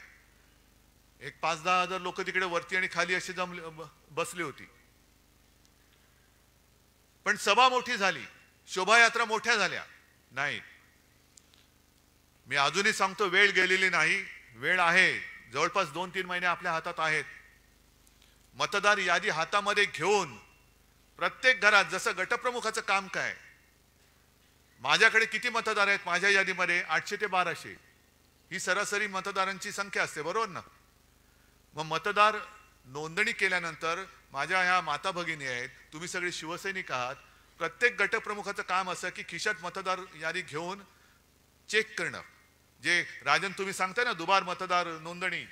G: एक 5-10 हजार लोक तिकडे वरती आणि खाली अशी बसली होती. पण सभा मोठी झाली, शोभायात्रा मोठ्या झाल्या नाही. मी अजूनही सांगतो, वेळ गेलेली नाही. वेळ आहे. जवळपास 2-3 महिने आपल्या हातात आहेत. मतदार यादी हातामध्ये घेऊन प्रत्येक घरात, जसं गटप्रमुखाचं काम काय, माझ्याकडे किती मतदार आहेत माझ्या यादीमध्ये? 800 ते 1200 ही सरासरी मतदारांची संख्या असते, बरोबर ना? मग मतदार नोंदणी केल्यानंतर माझ्या ह्या माता भगिनी आहेत, तुम्ही सगळे शिवसैनिक आहात. प्रत्येक गटप्रमुखाचं काम असं की खिशात मतदार यादी घेऊन चेक करणं. जे राजन तुम्ही सांगताय ना दुबार मतदार नोंदणी,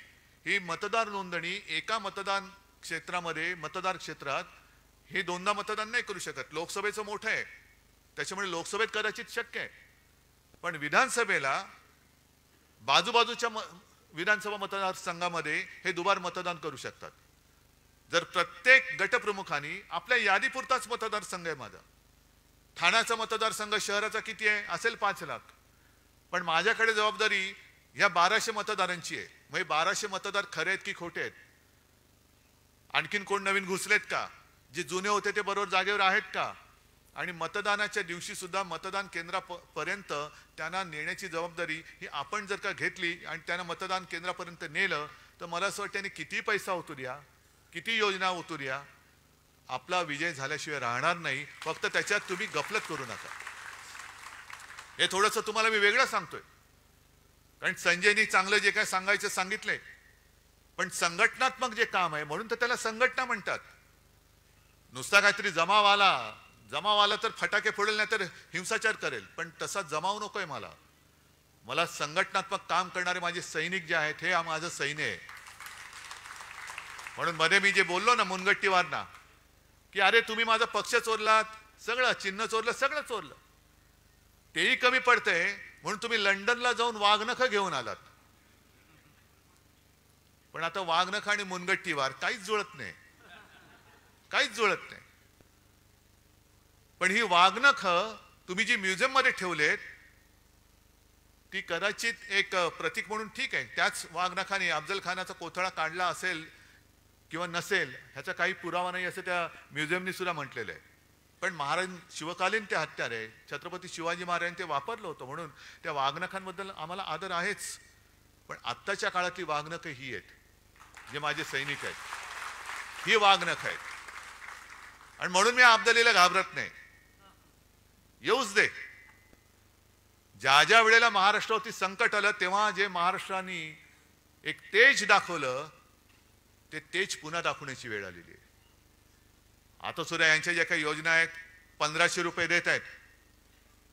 G: ही मतदार नोंदणी एका मतदान क्षेत्रामध्ये, मतदार क्षेत्रात हे 2दा मतदान नाही करू शकत. लोकसभेचं मोठं आहे त्याच्यामुळे लोकसभेत कदाचित शक्य आहे. पण विधानसभेला बाजूबाजूच्या विधानसभा मतदारसंघामध्ये हे दुबार मतदान करू शकतात. जर प्रत्येक गटप्रमुखांनी आपल्या यादीपुरताच मतदारसंघ आहे माझा. ठाण्याचा मतदारसंघ शहराचा किती आहे? असेल 5 लाख. पण माझ्याकडे जबाबदारी ह्या 1200 मतदारांची आहे. मग 1200 मतदार खरे आहेत की खोटे आहेत? आणखीन कोण नवीन घुसलेत का? जे जुने होते ते बरोबर जागेवर आहेत का? आणि मतदानाच्या दिवशी सुद्धा मतदान केंद्रापर्यंत त्यांना नेण्याची जबाबदारी ही आपण जर का घेतली आणि त्यांना मतदान केंद्रापर्यंत नेलं तर मला असं वाटतं त्यांनी किती पैसा ओतू द्या, किती योजना ओतू द्या, आपला विजय झाल्याशिवाय राहणार नाही. फक्त त्याच्यात तुम्ही गफलत करू नका. हे थोडंसं तुम्हाला मी वेगळं सांगतोय, कारण संजयनी चांगलं जे काय सांगायचं सांगितलंय. पण संघटनात्मक जे काम आहे म्हणून तर त्याला संघटना म्हणतात. नुसता काहीतरी जमाव आला, जमाव आला तर फटाके फोडेल, नाही तर हिंसाचार करेल, पण तसा जमाव नकोय मला. मला संघटनात्मक काम करणारे माझे सैनिक जे आहेत हे माझं सैन्य आहे. म्हणून मध्ये मी जे बोललो ना मुनगट्टीवारना, की अरे तुम्ही माझा पक्ष चोरलात, सगळं चिन्ह चोरलं, सगळं चोरलं, तेही कमी पडतंय म्हणून तुम्ही लंडनला जाऊन वाघनखं घेऊन आलात. पण आता वाघनखं आणि मुनगट्टीवार काहीच जुळत नाही, काहीच जुळत नाही. पण ही वाघनखं तुम्ही जी म्युझियम मध्ये ठेवलेत ती कदाचित एक प्रतीक म्हणून ठीक आहे. त्याच वाघनखाने अफजल खानाचा कोथळा काढला असेल किंवा नसेल ह्याचा काही पुरावा नाही असं त्या म्युझियमनी सुद्धा म्हटलेलं आहे. पण महाराज शिवकालीन ते हत्यार आहे, छत्रपती शिवाजी महाराजांनी ते वापरलं होतं, म्हणून त्या वाघनखांबद्दल आम्हाला आदर आहेच. पण आत्ताच्या काळातली वाघनखं ही आहेत जे माझे सैनिक आहेत, ही वाघनखं आहेत. आणि म्हणून मी अब्दालीला घाबरत नाही. येऊच दे. ज्या ज्या वेळेला महाराष्ट्रावरती संकट आलं तेव्हा जे महाराष्ट्राने एक तेज दाखवलं ते तेज पुन्हा दाखवण्याची वेळ आलेली आहे. आता सुद्धा यांच्या ज्या काही योजना आहेत 1500 रुपये देत आहेत.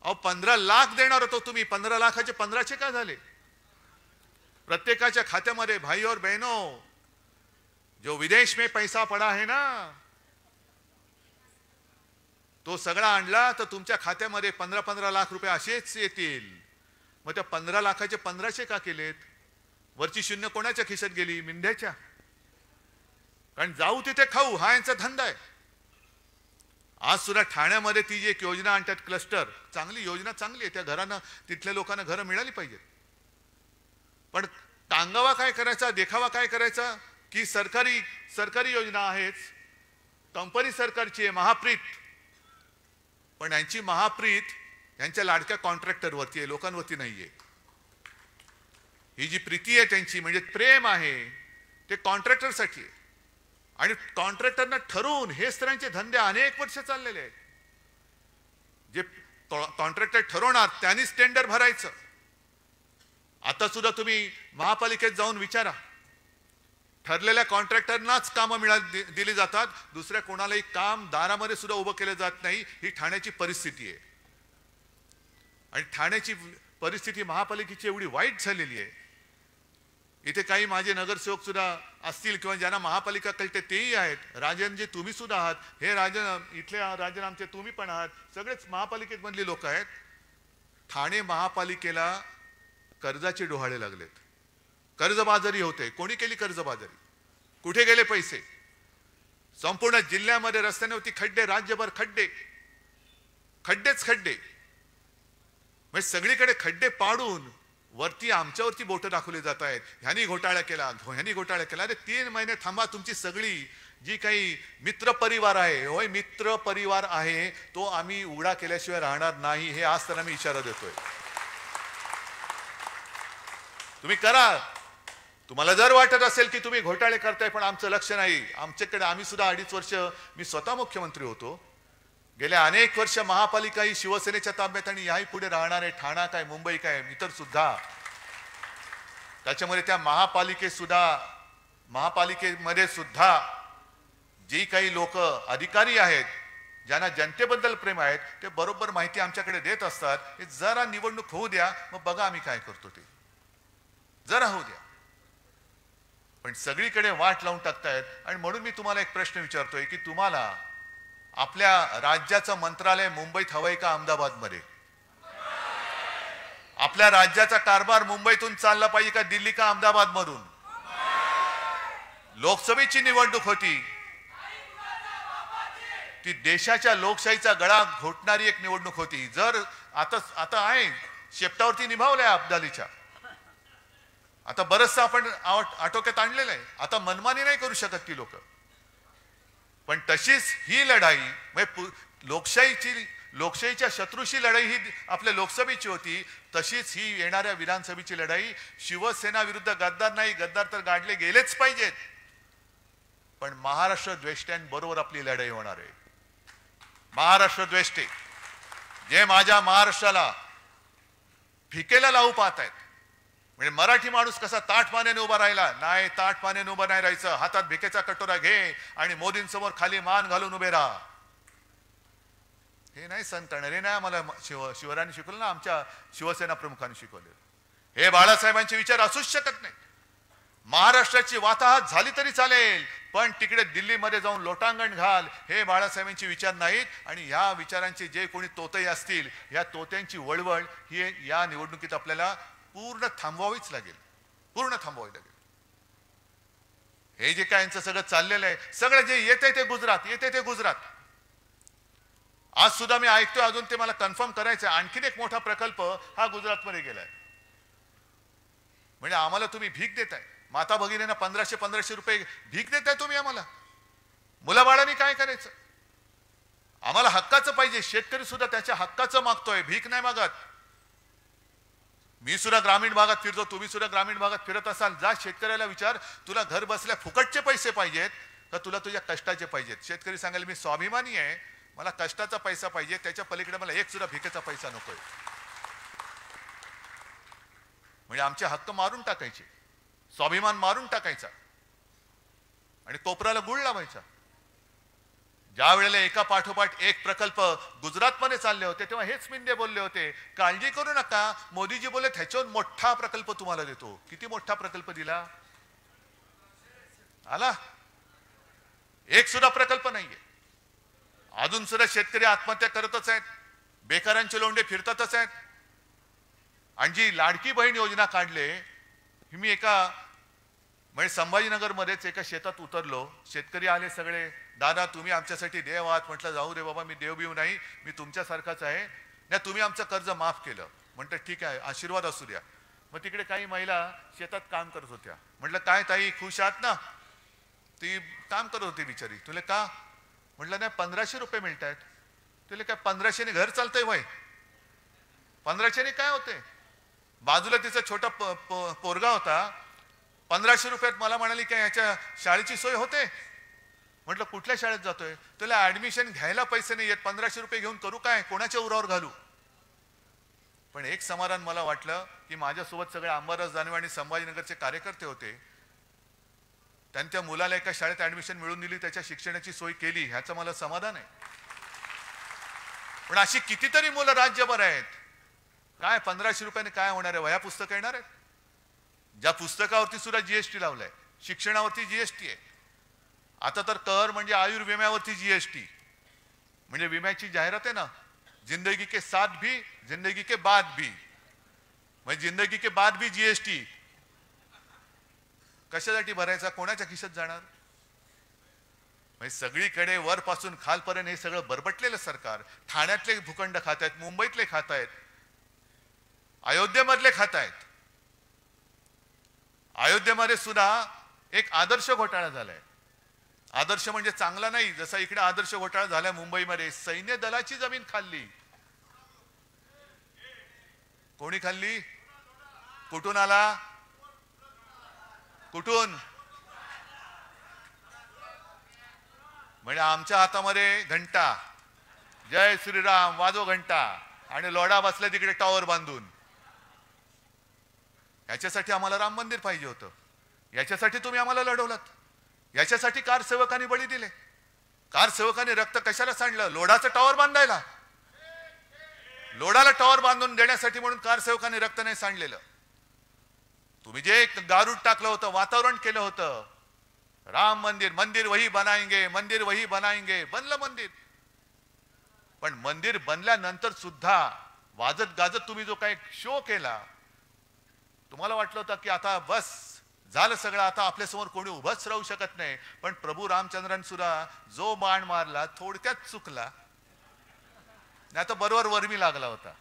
G: अहो 15 लाख देणार होतो तुम्ही, 15 लाखाचे 1500 काय झाले? प्रत्येकाच्या खात्यामध्ये भाई और बहनों, जो विदेश में पैसा पड़ा है ना तो सगळा आणला तर तुमच्या खात्यामध्ये 15-15 लाख रुपये असेच येतील. मग त्या 15 लाखाचे 1500 का केलेत? वरची शून्य कोणाच्या खिशात गेली? मिंढ्याच्या. कारण जाऊ तिथे खाऊ हा यांचा धंदा आहे. आज सुद्धा ठाण्यामध्ये ती जी एक योजना आणतात क्लस्टर, चांगली योजना, चांगली आहे. त्या घरांना तिथल्या लोकांना घरं मिळाली पाहिजेत. पण टांगावा काय करायचा, देखावा काय करायचा की सरकारी योजना आहेच, कंपनी सरकारची आहे, महाप्रीत. पण यांची महाप्रीत यांच्या लाडक्या कॉन्ट्रॅक्टरवरती आहे, लोकांवरती नाहीये. ही जी प्रीती आहे त्यांची म्हणजे प्रेम आहे ते कॉन्ट्रॅक्टरसाठी आहे. आणि कॉन्ट्रॅक्टरना ठरवून हे स्त्रियांचे धंदे अनेक वर्ष चाललेले आहेत. जे कॉन्ट्रॅक्टर ठरवणार त्यांनीच टेंडर भरायचं. आता सुद्धा तुम्ही महापालिकेत जाऊन विचारा, ठरलेल्या कॉन्ट्रॅक्टरनाच कामं दिली जातात, दुसऱ्या कोणालाही काम दारामध्ये सुद्धा उभं केलं जात नाही. ही ठाण्याची परिस्थिती आहे. आणि ठाण्याची परिस्थिती महापालिकेची एवढी वाईट झालेली आहे. इथे काही माझे नगरसेवक सुद्धा असतील किंवा ज्यांना महापालिका कळते तेही आहेत. राजन जे तुम्ही सुद्धा आहात, हे राजन इथले राजन आमचे तुम्ही पण आहात, सगळेच महापालिकेत मधली लोक आहेत. ठाणे महापालिकेला कर्जाचे डोहाळे लागलेत, कर्जबाजारी होते. कोणी केली कर्जबाजारी? कुठे गेले पैसे? संपूर्ण जिल्ह्यामध्ये रस्त्यांवरती खड्डे, राज्यभर खड्डे, खड्डेच खड्डे. म्हणजे सगळीकडे खड्डे पाडून वरती आमच्यावरती बोट दाखवली जात आहेत. ह्यानी घोटाळा केला, ह्यानी घोटाळा केला. अरे 3 महिने थांबा. तुमची सगळी जी काही मित्र परिवार आहे, होय मित्र परिवार आहे, तो आम्ही उघडा केल्याशिवाय राहणार नाही. हे आज त्यांना मी इशारा देतोय. तुम्ही करा. तुम्हाला जर वाटत असेल की तुम्ही घोटाळे करताय पण आमचं लक्ष नाही, आमच्याकडे आम्ही सुद्धा 2.5 वर्ष मी स्वतः मुख्यमंत्री होतो. गेल्या अनेक वर्ष महापालिका ही शिवसेनेच्या ताब्यात आणि याही पुढे राहणार आहे. ठाणा काय, मुंबई काय, इतर सुद्धा. त्याच्यामध्ये त्या महापालिकेमध्ये सुद्धा जी काही लोक अधिकारी आहेत ज्यांना जनतेबद्दल प्रेम आहेत ते बरोबर माहिती आमच्याकडे देत असतात. हे जरा निवडणूक होऊ द्या, मग बघा आम्ही काय करतो ते. जरा होऊ द्या. पण सगळीकडे वाट लावून टाकतायत. आणि म्हणून मी तुम्हाला एक प्रश्न विचारतोय की तुम्हाला आपल्या राज्याचं मंत्रालय मुंबईत हवंय का अहमदाबादमध्ये? आपल्या राज्याचा कारभार मुंबईतून चालला पाहिजे का दिल्ली का अहमदाबाद मधून? लोकसभेची निवडणूक होती, ती देशाच्या लोकशाहीचा गळा घोटणारी एक निवडणूक होती. जर आता आहे शेपटावरती निभावलंय अब्दालीच्या, आता बरचसं आपण आटोक्यात आणलेलं आहे. आता मनमानी नाही करू शकत ती लोक. पण तशीच ही लढाई म्हणजे लोकशाहीच्या शत्रूशी लढाई ही आपल्या लोकसभेची होती, तशीच ही येणाऱ्या विधानसभेची लढाई शिवसेना विरुद्ध गद्दार नाही. गद्दार तर गाडले गेलेच पाहिजेत, पण महाराष्ट्र द्वेष्ट्यांबरोबर आपली लढाई होणार आहे. महाराष्ट्र द्वेष्टे जे माझ्या महाराष्ट्राला फिकेला लावू पाहत आहेत. म्हणजे मराठी माणूस कसा ताठमानेने उभा राहिला नाही, ताठमानेने उभा नाही राहायचं. हातात भिकेचा कटोरा घे आणि मोदींसमोर खाली मान घालून उभे राहा. हे नाही सहन करणार. हे नाही आम्हाला शिवरायांनी शिकवलं ना, आमच्या शिवसेना प्रमुखांनी शिकवले. हे बाळासाहेबांचे विचार असूच शकत नाही. महाराष्ट्राची वाताहत झाली तरी चालेल, पण तिकडे दिल्लीमध्ये जाऊन लोटांगण घाल, हे बाळासाहेबांचे विचार नाहीत. आणि या विचारांचे जे कोणी तोते असतील, या तोत्यांची वळवळ ही या निवडणुकीत आपल्याला पूर्ण थांबवावीच लागेल, पूर्ण थांबवावी लागेल. हे जे काय यांचं सगळं चाललेलं आहे, सगळं जे येते ते गुजरात, येते ते गुजरात. आज सुद्धा मी ऐकतोय, अजून ते मला कन्फर्म करायचं, आणखीन एक मोठा प्रकल्प हा गुजरातमध्ये गेलाय. म्हणजे आम्हाला तुम्ही भीक देताय, माता भगिनींना 1500 रुपये भीक देताय तुम्ही आम्हाला. मुलाबाळांनी काय करायचं? आम्हाला हक्काचं पाहिजे. शेतकरी सुद्धा त्याच्या हक्काचं मागतोय, भीक नाही मागत. मी सुद्धा ग्रामीण भागात फिरतो, तुम्ही सुद्धा ग्रामीण भागात फिरत असाल, जा शेतकऱ्याला विचार, तुला घर बसल्या फुकटचे पैसे पाहिजेत का तुला तुझ्या कष्टाचे पाहिजेत? शेतकरी सांगेल मी स्वाभिमानी आहे, मला कष्टाचा पैसा पाहिजे, त्याच्या पलीकडे मला एक सुद्धा भिकेचा पैसा नकोय. म्हणजे आमचे हक्क मारून टाकायचे, स्वाभिमान मारून टाकायचा आणि कोपराला गुळ लावायचा. ज्या वेळेला एका पाठोपाठ एक प्रकल्प गुजरातमध्ये चालले होते, तेव्हा हेच मिंदे बोलले होते, काळजी करू नका, मोदीजी बोलले ह्याच्यावर मोठा प्रकल्प तुम्हाला देतो. किती मोठा प्रकल्प दिला? आला? एक सुद्धा प्रकल्प नाहीये. अजून सुद्धा शेतकरी आत्महत्या करतच आहेत, बेकारांचे लोंढे फिरतातच आहेत. आणि जी लाडकी बहीण योजना काढले, मी एका म्हणजे संभाजीनगरमध्येच एका शेतात उतरलो, शेतकरी आले सगळे, दादा तुम्ही आमच्यासाठी देव आहात. म्हटलं जाऊ रे बाबा, मी देव बिव नाही, मी तुमच्यासारखाच आहे ना, तुम्ही आमचं कर्ज माफ केलं. म्हटलं ठीक आहे, आशीर्वाद असू द्या. मग तिकडे काही महिला शेतात काम करत होत्या. म्हटलं काय ताई खुश आहात ना? ती काम करत होती बिचारी. तुला का? म्हटलं नाही 1500 रुपये मिळत आहेत. तुला काय 1500ने घर चालतंय वय? 1500ने काय होते? बाजूला तिचा छोटा पोरगा होता, 1500 रुपयात मला म्हणाली काय याच्या शाळेची सोय होते? म्हटलं कुठल्या शाळेत जातोय? तुला ऍडमिशन घ्यायला पैसे नाही येत, 1500 रुपये घेऊन करू काय? कोणाच्या उरावर घालू? पण एक समाधान मला वाटलं की माझ्यासोबत सगळे अंबादास दानवे आणि संभाजीनगरचे कार्यकर्ते होते, त्यांच्या मुलाला एका शाळेत ऍडमिशन मिळवून दिली, त्याच्या शिक्षणाची सोय केली, ह्याचं मला समाधान आहे. पण अशी कितीतरी मुलं राज्यभर आहेत, काय 1500 रुपयाने काय होणार आहे? वह्या पुस्तक येणार आहेत? ज्या पुस्तकावरती सुद्धा जीएसटी लावलाय, शिक्षणावरती जीएसटी आहे. आता तर कर म्हणजे आयुर्विम्यावरती जीएसटी, म्हणजे विम्याची जाहिरात आहे ना, जिंदगी के साथ भी जिंदगी के बाद भी, म्हणजे जिंदगी के बाद भी जीएसटी. कशासाठी भरायचा? कोणाच्या खिशात जाणार? म्हणजे सगळीकडे वरपासून खालपर्यंत हे सगळं बरबटलेलं सरकार. ठाण्यातले भूखंड खात आहेत, मुंबईतले खात आहेत, अयोध्येमधले खात आहेत. अयोध्येमध्ये सुद्धा एक आदर्श घोटाळा झालाय. आदर्श म्हणजे चांगला नाही, जसा इकडे आदर्श घोटाळा झालाय मुंबईमध्ये. सैन्य दलाची जमीन खाल्ली. कोणी खाल्ली? कुठून आला? कुठून? म्हणजे आमच्या हातामध्ये घंटा, जय श्रीराम वाजो घंटा, आणि लोढा बसला तिकडे टॉवर बांधून. याच्यासाठी आम्हाला राम मंदिर पाहिजे होतं, याच्यासाठी तुम्ही आम्हाला लढवलात, याच्यासाठी कारसेवकांनी बळी दिले. कारसेवकांनी रक्त कशाला सांडलं? लोढाचं टॉवर बांधायला. लोढाला टॉवर बांधून देण्यासाठी म्हणून कारसेवकांनी रक्त नाही सांडलेलं. तुम्ही जे गारूड टाकलं होतं, वातावरण केलं होतं, राम मंदिर, मंदिर वही बनाएंगे, मंदिर वही बनाएंगे, बनलं मंदिर. पण मंदिर बनल्यानंतर सुद्धा वाजत गाजत तुम्ही जो काही शो केला, तुम्हाला वाटलं होतं की आता बस झालं सगळं, आता आपल्यासमोर कोणी उभंच राहू शकत नाही. पण प्रभू रामचंद्रांनी सुद्धा जो बाण मारला थोडक्यात चुकला, नाही तर बरोबर वर्मी लागला होता,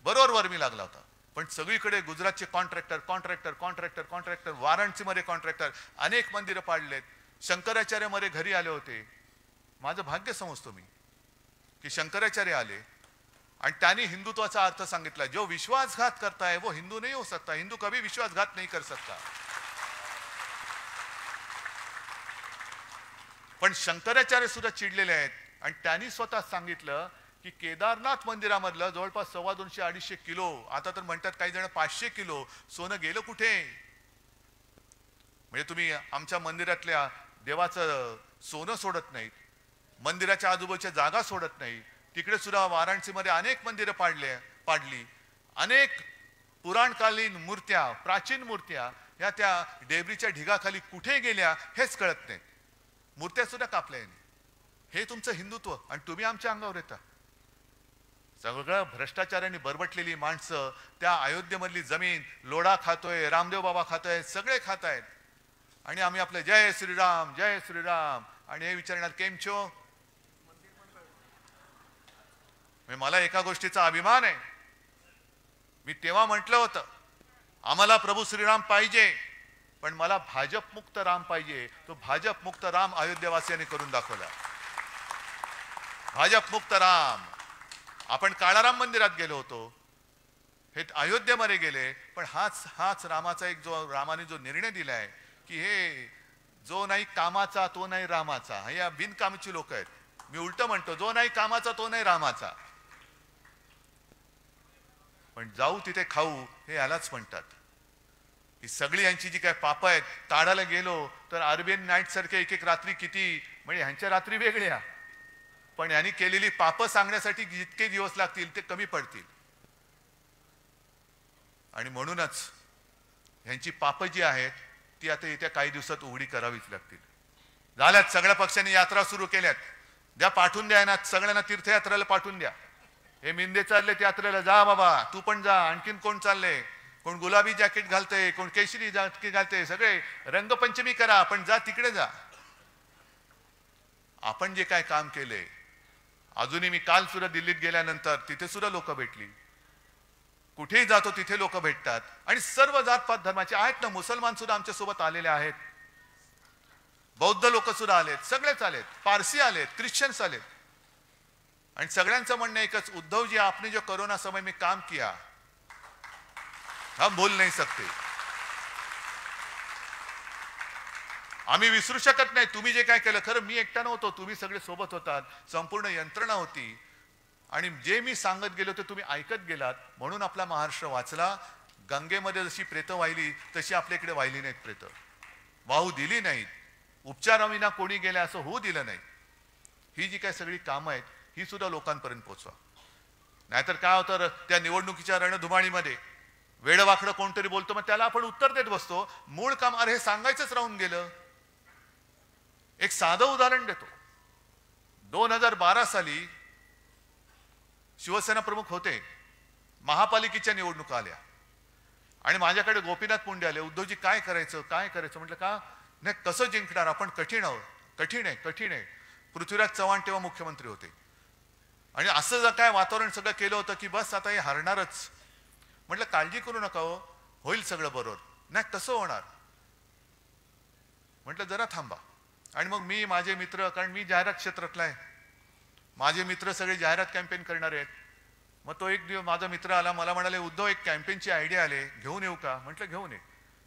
G: बरोबर वर्मी लागला होता. पण सगळीकडे गुजरातचे कॉन्ट्रॅक्टर कॉन्ट्रॅक्टर कॉन्ट्रॅक्टर कॉन्ट्रॅक्टर, वाराणसीमध्ये कॉन्ट्रॅक्टर, अनेक मंदिरं पाडलेत. शंकराचार्यमध्ये घरी आले होते. माझं भाग्य समजतो मी की शंकराचार्य आले आणि त्यांनी हिंदुत्वाचा अर्थ सांगितला. जो विश्वासघात करता है वो हिंदू नहीं हो सकता, हिंदू कभी विश्वासघात नहीं कर सकता. पण शंकराचार्य सुद्धा चिडलेले आहेत आणि त्यांनी स्वतः सांगितलं की केदारनाथ मंदिरामधलं जवळपास 250-250 किलो, आता तर म्हणतात काही जण 500 किलो सोनं गेलं कुठे? म्हणजे तुम्ही आमच्या मंदिरातल्या देवाचं सोनं सोडत नाहीत, मंदिराच्या आजूबाजूच्या जागा सोडत नाही. तिकडे सुद्धा वाराणसीमध्ये अनेक मंदिरं पाडली. अनेक पुराणकालीन मूर्त्या, प्राचीन मूर्त्या या त्या डेबरीच्या ढिगाखाली कुठे गेल्या हेच कळत नाही. मूर्त्या सुद्धा कापल्या. हे तुमचं हिंदुत्व आणि तुम्ही आमच्या अंगावर येता. सगळं भ्रष्टाचाराने बरबटलेली माणसं त्या अयोध्येमधली जमीन लोढा खातोय, रामदेव बाबा खातोय, सगळे खात आहेत. आणि आम्ही आपलं जय श्रीराम जय श्रीराम आणि हे विचारणार केमचो. मला एका गोष्टीचा अभिमान आहे. मी तेव्हा म्हटलं होतं आम्हाला प्रभू श्रीराम पाहिजे, पण मला भाजप मुक्त राम पाहिजे. तो भाजप मुक्त राम अयोध्येवासियांनी करून दाखवला. भाजप मुक्त राम. आपण काळाराम मंदिरात गेलो होतो, हे अयोध्येमध्ये गेले, पण हाच रामाचा एक रामाने जो निर्णय दिलाय की हे जो नाही कामाचा तो नाही रामाचा. हे या बिनकामाची लोक आहेत. मी उलट म्हणतो जो नाही कामाचा तो नाही रामाचा. पण जाऊ तिथे खाऊ हे यालाच म्हणतात. ही सगळी यांची जी काय पाप आहेत. ताडाला गेलो तर अरेबियन नाईट सारखे एक रात्री किती, म्हणजे ह्यांच्या रात्री वेगळ्या, पण यांनी केलेली पाप सांगण्यासाठी जितके दिवस लागतील ते कमी पडतील. आणि म्हणूनच ह्यांची पाप जी आहेत ती आता येत्या काही दिवसात उघडी करावीच लागतील. झाल्यात सगळ्या पक्षांनी यात्रा सुरू केल्यात. द्या पाठवून द्या ना सगळ्यांना तीर्थयात्रेला पाठवून द्या. हे मिंदे चाललेत यात्रेला, जा बाबा तू पण जा. आणखीन कोण चालले, कोण गुलाबी जॅकेट घालते, कोण केशरी जॅकेट घालते, सगळे रंगपंचमी करा, पण जा तिकडे जा. आपण जे काय काम केले, अजूनही मी काल सुद्धा दिल्लीत गेल्यानंतर तिथे सुद्धा लोक भेटली. कुठेही जातो तिथे लोक भेटतात आणि सर्व जातपात धर्माचे आहेत ना. मुसलमान सुद्धा आमच्या सोबत आलेले आहेत, बौद्ध लोक सुद्धा आलेत, सगळेच आलेत, पारसी आलेत, ख्रिश्चन्स आलेत. आणि सगळ्यांचं म्हणणं एकच, उद्धव जी आपने जो कोरोना समय में काम किया हम भूल नहीं सकते. आम्ही विसरू शकत नाही. तुम्ही जे काय केलं, खरं मी एकटा नव्हतो, तुम्ही सगळे सोबत होतात, संपूर्ण यंत्रणा होती. आणि जे मी सांगत गेलो ते तुम्ही ऐकत गेलात, म्हणून आपला महाराष्ट्र वाचला. गंगेमध्ये जशी प्रेतं वाहिली तशी आपल्या इकडे वाहिली नाहीत प्रेतं, वाहू दिली नाहीत. उपचाराविना कोणी गेले असं होऊ दिलं नाही. ही जी काय सगळी कामं आहेत ही सुद्धा लोकांपर्यंत पोहोचवा. नाहीतर काय होतं, त्या निवडणुकीच्या रणधुमाळीमध्ये वेडवाकडं कोणतरी बोलतो, मग त्याला आपण उत्तर देत बसतो. मूळ काम अरे हे सांगायचंच राहून गेलं. एक साधं उदाहरण देतो. 2012 साली शिवसेना प्रमुख होते, महापालिकेच्या निवडणुका आल्या आणि माझ्याकडे गोपीनाथ मुंडे आले. उद्धवजी काय करायचं काय करायचं. म्हटलं का नाही, कसं जिंकणार आपण, कठीण आहे. पृथ्वीराज चव्हाण तेव्हा मुख्यमंत्री होते आणि असं जर काय वातावरण सगळं केलं होतं की बस आता हे हरणारच. म्हटलं काळजी करू नका हो, होईल सगळं बरोबर. नाही कसं होणार. म्हटलं जरा थांबा. आणि मग मी माझे मित्र, कारण मी जाहिरात क्षेत्रातला आहे, माझे मित्र सगळे जाहिरात कॅम्पेन करणार आहेत. मग तो एक दिवस माझा मित्र आला, मला म्हणाले उद्धव एक कॅम्पेनची आयडिया आले, घेऊन येऊ का. म्हटलं घेऊन ये.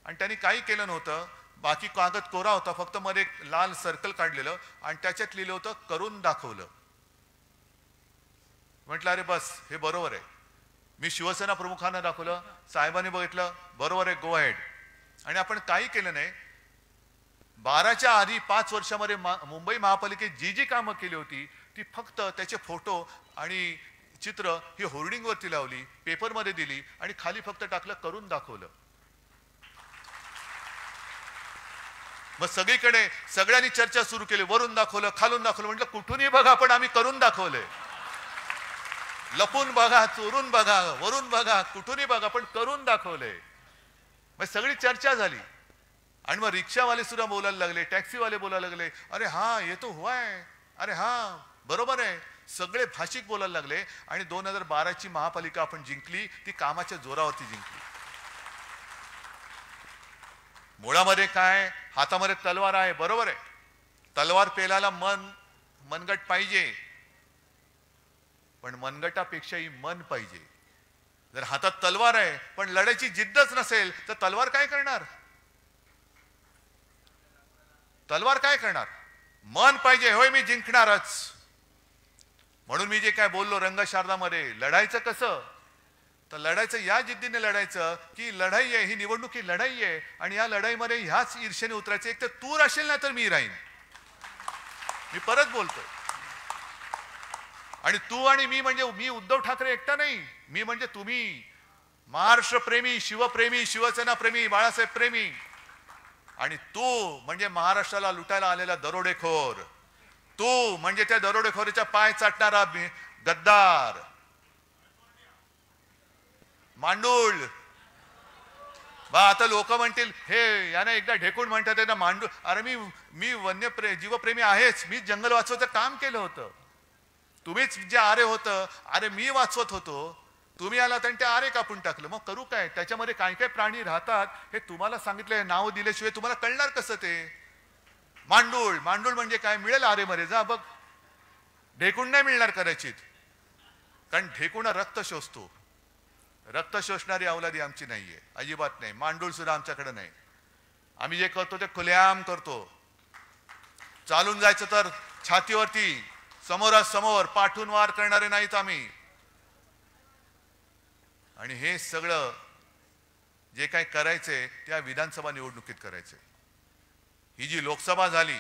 G: आणि त्यांनी काही केलं नव्हतं, बाकी कागद कोरा होता, फक्त मध्ये एक लाल सर्कल काढलेलं आणि त्याच्यात लिहिलं होतं करून दाखवलं. म्हटलं अरे बस हे बरोबर आहे. मी शिवसेना प्रमुखांना दाखवलं, साहेबांनी बघितलं, बरोबर आहे, गो अहेड. आणि आपण काही केलं नाही. 12च्या आधी 5 वर्षामध्ये मुंबई महापालिकेत जी जी कामं केली होती ती फक्त त्याचे फोटो आणि चित्र ही होर्डिंगवरती लावली, पेपरमध्ये दिली आणि खाली फक्त टाकलं करून दाखवलं. मग सगळीकडे सगळ्यांनी चर्चा सुरू केली, वरून दाखवलं खालून दाखवलं. म्हटलं कुठूनही बघा पण आम्ही करून दाखवलंय. लपून बघा, चोरून बघा, वरून बघा, कुठूनही बघा पण करून दाखवलंय. मग सगळी चर्चा झाली आणि मग रिक्षावाले सुद्धा बोलायला लागले, टॅक्सीवाले बोलायला लागले, अरे हा ये तो हुआ है, अरे हा बरोबर आहे. सगळे भाषिक बोलायला लागले आणि 2012ची महापालिका आपण जिंकली, ती कामाच्या जोरावरती जिंकली. मुळामध्ये काय, हातामध्ये तलवार आहे, बरोबर आहे. तलवार पेलाला मनगट पाहिजे, पण मनगटापेक्षाही मन पाहिजे. जर हातात तलवार आहे पण लढायची जिद्दच नसेल तर तलवार काय करणार. तलवार काय करणार. मन पाहिजे, होय मी जिंकणारच. म्हणून मी जे काय बोललो रंगशारदामध्ये, लढायचं कसं, तर लढायचं या जिद्दीने लढायचं की लढाई आहे, ही निवडणूक ही लढाई आहे आणि या लढाईमध्ये ह्याच ईर्षेने उतरायचं. एक तर तू राहशील ना तर मी राहीन. मी परत बोलतोय, आणि तू आणि मी म्हणजे मी उद्धव ठाकरे एकटा नाही, मी म्हणजे तुम्ही महाराष्ट्रप्रेमी, शिवप्रेमी, शिवसेना प्रेमी, बाळासाहेब प्रेमी. आणि तू म्हणजे महाराष्ट्राला लुटायला आलेला दरोडेखोर, तू म्हणजे त्या दरोडेखोरीच्या पाय चाटणारा गद्दार मांडूळ. आता लोक म्हणतील हे याने एकदा ढेकून म्हणतात ना मांडूळ. अरे मी जीवप्रेमी आहेच, मी जंगल वाचवायचं काम केलं होतं. तुम्हीच जे आरे होतं, अरे मी वाचवत होतो, तुम्ही आलात आणि ते आरे कापून टाकलं. मग करू काय? त्याच्यामध्ये काय काय प्राणी राहतात हे तुम्हाला सांगितलं, नाव दिल्याशिवाय तुम्हाला कळणार कसं ते? मांडूळ मांडूळ म्हणजे काय? मिळेल आरे मध्ये जा बघ. ढेकूण नाही मिळणार कदाचित, कारण ढेकूण रक्त शोषतो. रक्त शोषणारी अवलादी आमची नाहीये, अजिबात नाही. मांडूळ सुद्धा आमच्याकडे नाही. आम्ही जे करतो ते खुलेआम करतो. चालून जायचं तर छातीवरती समोरासमोर पाठून वार करणारे नाहीत आम्ही. आणि हे सगळं जे काही करायचंय त्या विधानसभा निवडणुकीत करायचंय. ही जी लोकसभा झाली,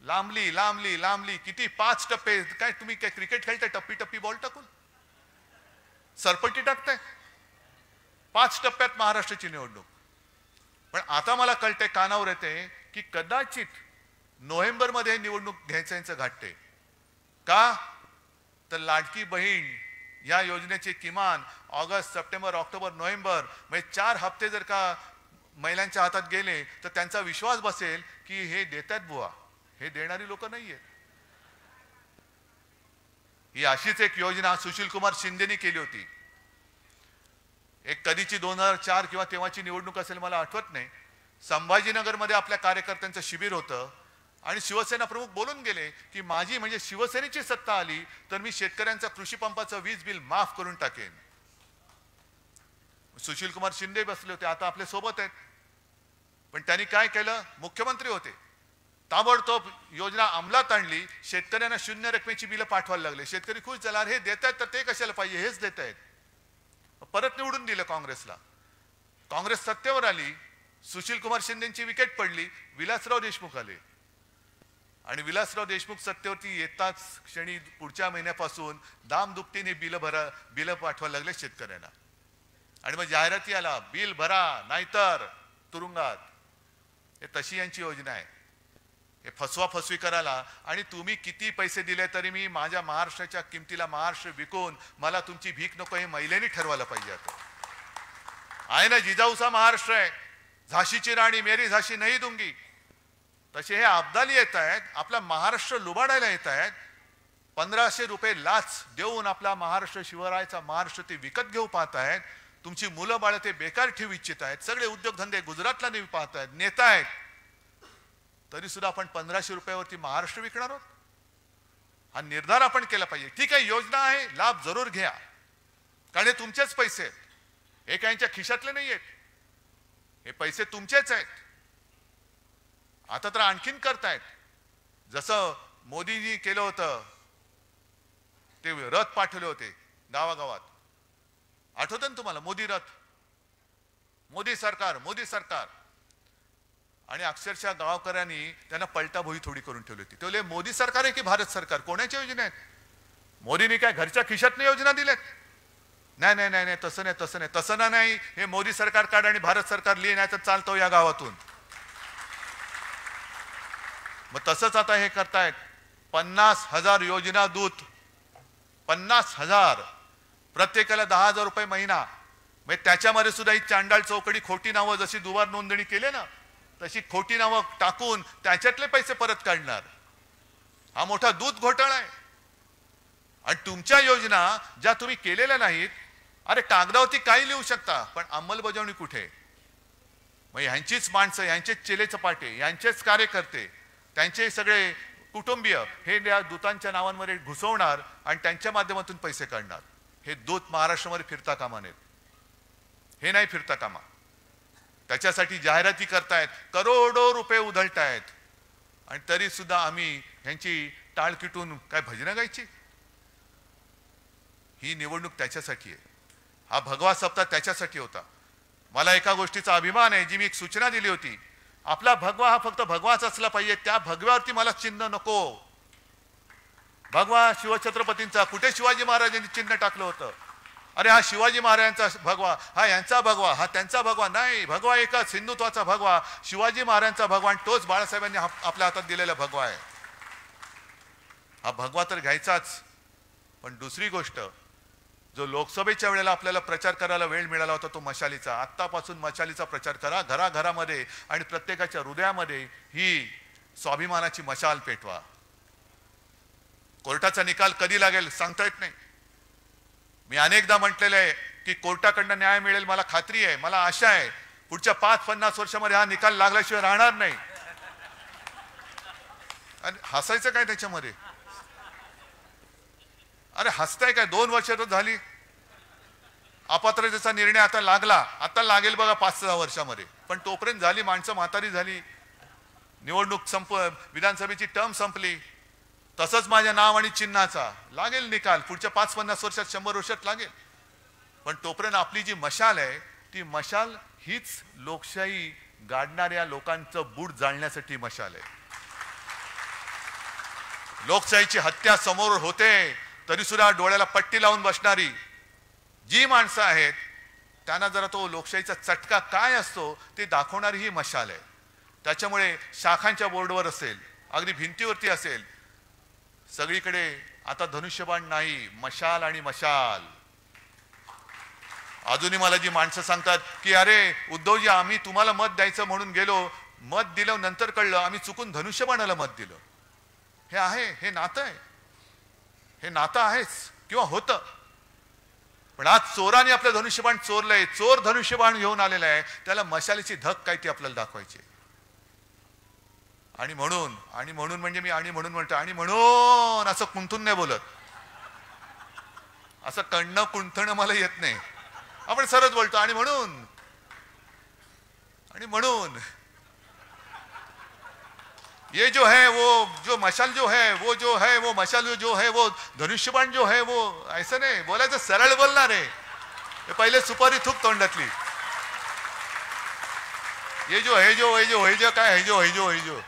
G: लांबली लांबली लांबली, किती 5 टप्पे. काय तुम्ही काय क्रिकेट खेळताय टप्पी टप्पी बॉल टाकून? सरपट्टी टाकताय? 5 टप्प्यात महाराष्ट्राची निवडणूक. पण आता मला कळतंय, कानावर येते की कदाचित नोव्हेंबरमध्ये निवडणूक घ्यायचं यांचं घाटते. का? तर लाडकी बहीण या योजनेचे किमान ऑगस्ट, सप्टेंबर, ऑक्टोबर, नोव्हेंबर म्हणजे 4 हप्ते जर का महिलांच्या हातात गेले तर त्यांचा विश्वास बसेल की हे देतात बुवा, हे देणारी लोक नाहीये. ही अशीच एक योजना सुशील कुमार शिंदेनी केली होती. एक कधीची 2004 किंवा तेव्हाची निवडणूक असेल मला आठवत नाही. संभाजीनगरमध्ये आपल्या कार्यकर्त्यांचं शिबिर होतं आणि शिवसेना प्रमुख बोलून गेले की माझी म्हणजे शिवसेनेची सत्ता आली तर मी शेतकऱ्यांचं कृषी पंपाचं वीज बिल माफ करून टाकेन. सुशील कुमार शिंदे बसले होते, आता आपल्या सोबत आहेत. पण त्यांनी काय केलं? मुख्यमंत्री होते, ताबडतोब योजना अंमलात आणली. शेतकऱ्यांना 0 रकमेची बिलं पाठवायला लागले. शेतकरी खुश झाला, हे देत आहेत तर ते कशाला पाहिजे, हेच देत आहेत. परत निवडून दिलं काँग्रेसला. काँग्रेस सत्तेवर आली, सुशील कुमार शिंदेची विकेट पडली, विलासराव देशमुख आले. आणि विलासराव देशमुख सत्तेवरती येताच क्षणी पुढच्या महिन्यापासून दामदुपटीने बिल पाठवायला लागले शेतकऱ्यांना. आणि मग जाहिराती आला, बिल भरा नाहीतर तुरुंगात. हे तशी यांची योजना आहे. हे फसवी करायला. आणि तुम्ही किती पैसे दिले तरी मी माझ्या महाराष्ट्राच्या किमतीला महाराष्ट्र विकून मला तुमची भीक नको हे महिलेनी ठरवायला पाहिजे. आता आहे ना, जिजाऊचा महाराष्ट्र आहे, झाशीची राणी मेरी झाशी नाही दूंगी. तसे हे अब्दाली येत आहेत, आपला महाराष्ट्र लुबाडायला येत आहेत. 1500 रुपये लाच देऊन आपला महाराष्ट्र शिवरायाचा महाराष्ट्र ते विकत घेऊ पाहत आहेत. तुमची मुलं बाळ ते बेकार ठेवू इच्छित आहेत. सगळे उद्योगधंदे गुजरातला नेऊ पाहत आहेत, नेता आहेत. तरी सुद्धा आपण 1500 रुपयावरती महाराष्ट्र विकणार आहोत? हा निर्धार आपण केला पाहिजे. ठीक आहे, योजना आहे, लाभ जरूर घ्या, कारण हे तुमचेच पैसे आहेत, हे काहींच्या खिशातले नाही आहेत. हे पैसे तुमचेच आहेत. आता तर आणखीन करतायत. जसं मोदीजी केलं होतं, ते रथ पाठवले होते गावागावात, आठवतं ना तुम्हाला? मोदी रथ, मोदी सरकार, मोदी सरकार. आणि अक्षरशः गावकऱ्यांनी त्यांना पलटा भोई थोडी करून ठेवली होती. ते मोदी सरकार आहे की भारत सरकार? कोणाच्या योजना आहेत? मोदींनी काय घरच्या खिशातनं योजना दिल्यात? नाही नाही नाही, तसं नाही, तसं नाही, तसं नाही. हे मोदी सरकार काढ आणि भारत सरकार लिहि, नाही तर चालतो या गावातून. मग तसंच आता हे करतायत. 50,000 योजना दूत, 50,000, प्रत्येकाला 10,000 रुपये महिना. मग त्याच्यामध्ये सुद्धा ही चांडाळ चौकडी खोटी नावं, जशी दुबार नोंदणी केले ना तशी खोटी नावं टाकून त्याच्यातले पैसे परत काढणार. हा मोठा दूध घोटाळा आहे. आणि तुमच्या योजना ज्या तुम्ही केलेल्या नाहीत, अरे कागदावरती काही लिहू शकता पण अंमलबजावणी कुठे? मग यांचीच माणसं, यांचेच चेले चपाटे, यांचेच कार्यकर्ते, त्यांचे सगळे कुटुंबीय हे या दूतांच्या नावांमध्ये घुसवणार आणि त्यांच्या माध्यमातून पैसे काढणार. हे दूत महाराष्ट्रामध्ये फिरता कामा नयेत. हे नाही फिरता कामा. त्याच्यासाठी जाहिराती करतायत, करोडो रुपये उधळतायत. आणि तरी सुद्धा आम्ही ह्यांची टाळ किटून काय भजनं गायची? ही निवडणूक त्याच्यासाठी आहे. हा भगवा सप्ताह त्याच्यासाठी होता. मला एका गोष्टीचा अभिमान आहे, जी मी एक सूचना दिली होती. आपला भगवा हा फक्त भगवाच असला पाहिजे, त्या भगव्यावरती मला चिन्ह नको. भगवा शिवछत्रपतींचा, कुठे शिवाजी महाराजांनी चिन्ह टाकलं होतं? अरे हा शिवाजी महाराजांचा भगवा, हा यांचा भगवा, हा त्यांचा भगवा नाही. भगवा एकच, हिंदुत्वाचा भगवा, शिवाजी महाराजांचा भगवा, आणि तोच बाळासाहेबांनी आपल्या हातात दिलेला भगवा आहे. हा भगवा तर घ्यायचाच. पण दुसरी गोष्ट, जो लोकसभेच्या वेळेला आपल्याला प्रचार करायला वेळ मिळाला होता तो मशालीचा. आत्तापासून मशालीचा प्रचार करा, घराघरामध्ये आणि प्रत्येकाच्या हृदयामध्ये ही स्वाभिमानाची मशाल पेटवा. कोर्टाचा निकाल कधी लागेल सांगता येत नाही. मी अनेकदा म्हटलेलं आहे की कोर्टाकडनं न्याय मिळेल, मला खात्री आहे, मला आशा आहे. पुढच्या 5-50 वर्षामध्ये हा निकाल लागल्याशिवाय राहणार नाही. आणि हसायचं काय त्याच्यामध्ये? अरे हसताय काय? 2 वर्ष तर झाली. अपात्रतेचा निर्णय आता लागला, आता लागेल बघा 5-6 वर्षामध्ये. पण तोपर्यंत झाली, माणसं म्हातारी झाली, निवडणूक विधानसभेची टर्म संपली. तसंच माझ्या नाव आणि चिन्हाचा लागेल निकाल, पुढच्या 5-50 वर्षात, 100 वर्षात लागेल. पण तोपर्यंत आपली जी मशाल आहे ती मशाल हीच लोकशाही गाडणाऱ्या लोकांचं बूट जाळण्यासाठी मशाल आहे. लोकशाहीची हत्या समोर होते तरी सुद्धा डोळ्याला पट्टी लावून बसणारी जी माणसं आहेत त्यांना जरा तो लोकशाहीचा चटका काय असतो ते दाखवणारी ही मशाल आहे. त्याच्यामुळे शाखांच्या बोर्डवर असेल, अगदी भिंतीवरती असेल, सगळीकडे आता धनुष्यबाण नाही, मशाल आणि मशाल. अजूनही मला जी माणसं सांगतात की अरे उद्धवजी आम्ही तुम्हाला मत द्यायचं म्हणून गेलो, मत दिलं, नंतर कळलं आम्ही चुकून धनुष्यबाणाला मत दिलं. हे आहे, हे नातं आहे, हे नातं आहेच किंवा होतं. पण आज चोराने आपलं धनुष्यबाण चोरलंय, चोर धनुष्यबाण घेऊन आलेला आहे, त्याला मशालीची धक काय ती आपल्याला दाखवायची. आणि म्हणून म्हणजे मी आणि म्हणून म्हणतो, आणि म्हणून असं कुंठून नाही बोलत, असं कणणं कुंठणं मला येत नाही. आपण सरळ बोलतो आणि म्हणून ये जो है वो जो मशाल जो है वो मशाल जो है वो धनुष्यबाण जो है वो ऐसा नाही बोलायचं, सरळ बोलणार आहे. पहिले सुपारी थूक तोंडातली. ये जो है जो काय है जो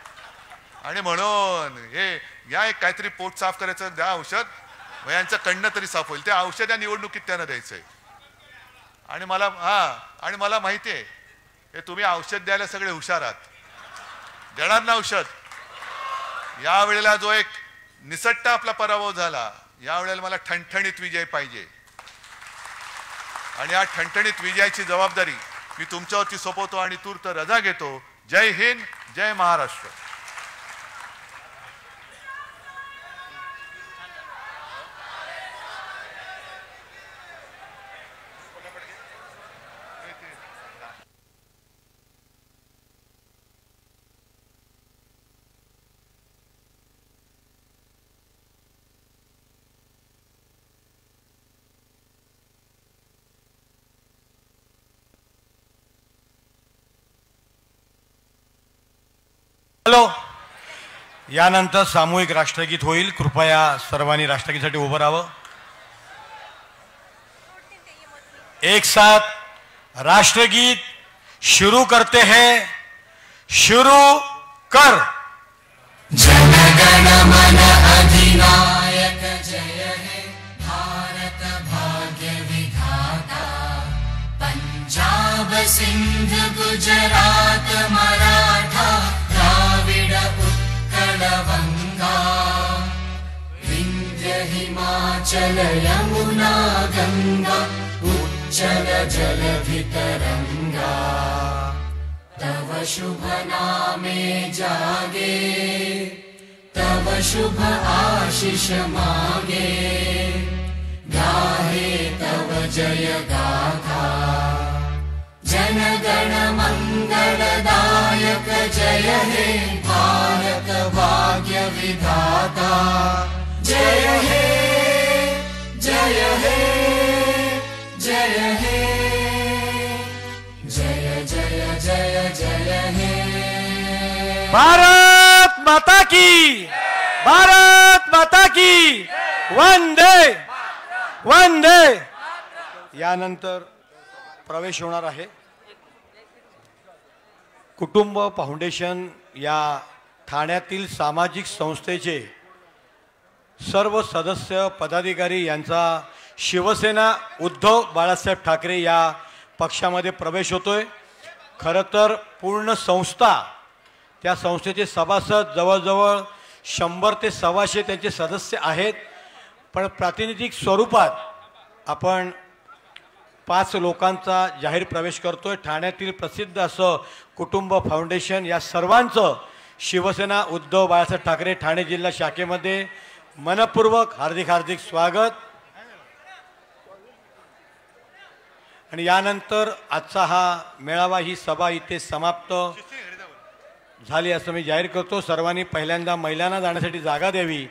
G: आणि म्हणून हे या एक काहीतरी पोट साफ करायचं द्या औषध, यांचं कणणं तरी साफ होईल. ते औषध या निवडणुकीत त्यांना द्यायचंय. आणि मला माहिती आहे हे तुम्ही औषध द्यायला सगळे हुशार आहात, देणार ना औषध. या वेळेला जो एक निसट्टा आपला पराभव झाला, या वेळेला मला ठणठणीत विजय पाहिजे. आणि या ठणठणीत विजयाची जबाबदारी मी तुमच्यावरती सोपवतो आणि तूर्त रजा घेतो. जय हिंद, जय महाराष्ट्र.
A: हॅलो, यानंतर सामूहिक राष्ट्रगीत होईल. कृपया सर्वांनी राष्ट्रगीतासाठी उभं राहावं. एक साथ राष्ट्रगीत शुरू करते हैं. शुरू कर.
H: जनगण मन अधिनायक जय हे भारत भाग्य विधाता. पंजाब सिंध गुजरात मराठा द्राविड उत्कल गंगा. विंध्य हिमाचल यमुना गंगा उच्चल जलधि तरंगा. तव शुभ नामे जागे, तव शुभ आशीष मागे. गाहे तव जय गाथा. जनगण मंगलदायक जय हे भारत भाग्य विधाता. जय हे जय हे जय हे जय जय जय जय हे.
A: भारत माता की, भारत माता की. वंदे वंदे. यानंतर प्रवेश होणार आहे. कुटुंब फाउंडेशन या ठाण्यातील सामाजिक संस्थेचे सर्व सदस्य पदाधिकारी यांचा शिवसेना उद्धव बाळासाहेब ठाकरे या पक्षामध्ये प्रवेश होतोय. खरं तर पूर्ण संस्था, त्या संस्थेचे सभासद जवळजवळ 100 ते 125 त्यांचे सदस्य आहेत. पण प्रातिनिधिक स्वरूपात आपण 5 लोकांचा जाहीर प्रवेश करतोय. ठाण्यातील प्रसिद्ध असं कुटुंब फाउंडेशन या सर्वांचं शिवसेना उद्धव बाळासाहेब ठाकरे ठाणे जिल्हा शाखेमध्ये मनपूर्वक हार्दिक हार्दिक स्वागत. आणि यानंतर आजचा हा मेळावा, ही सभा इथे समाप्त झाली असं मी जाहीर करतो. सर्वांनी पहिल्यांदा महिलांना जाण्यासाठी जागा द्यावी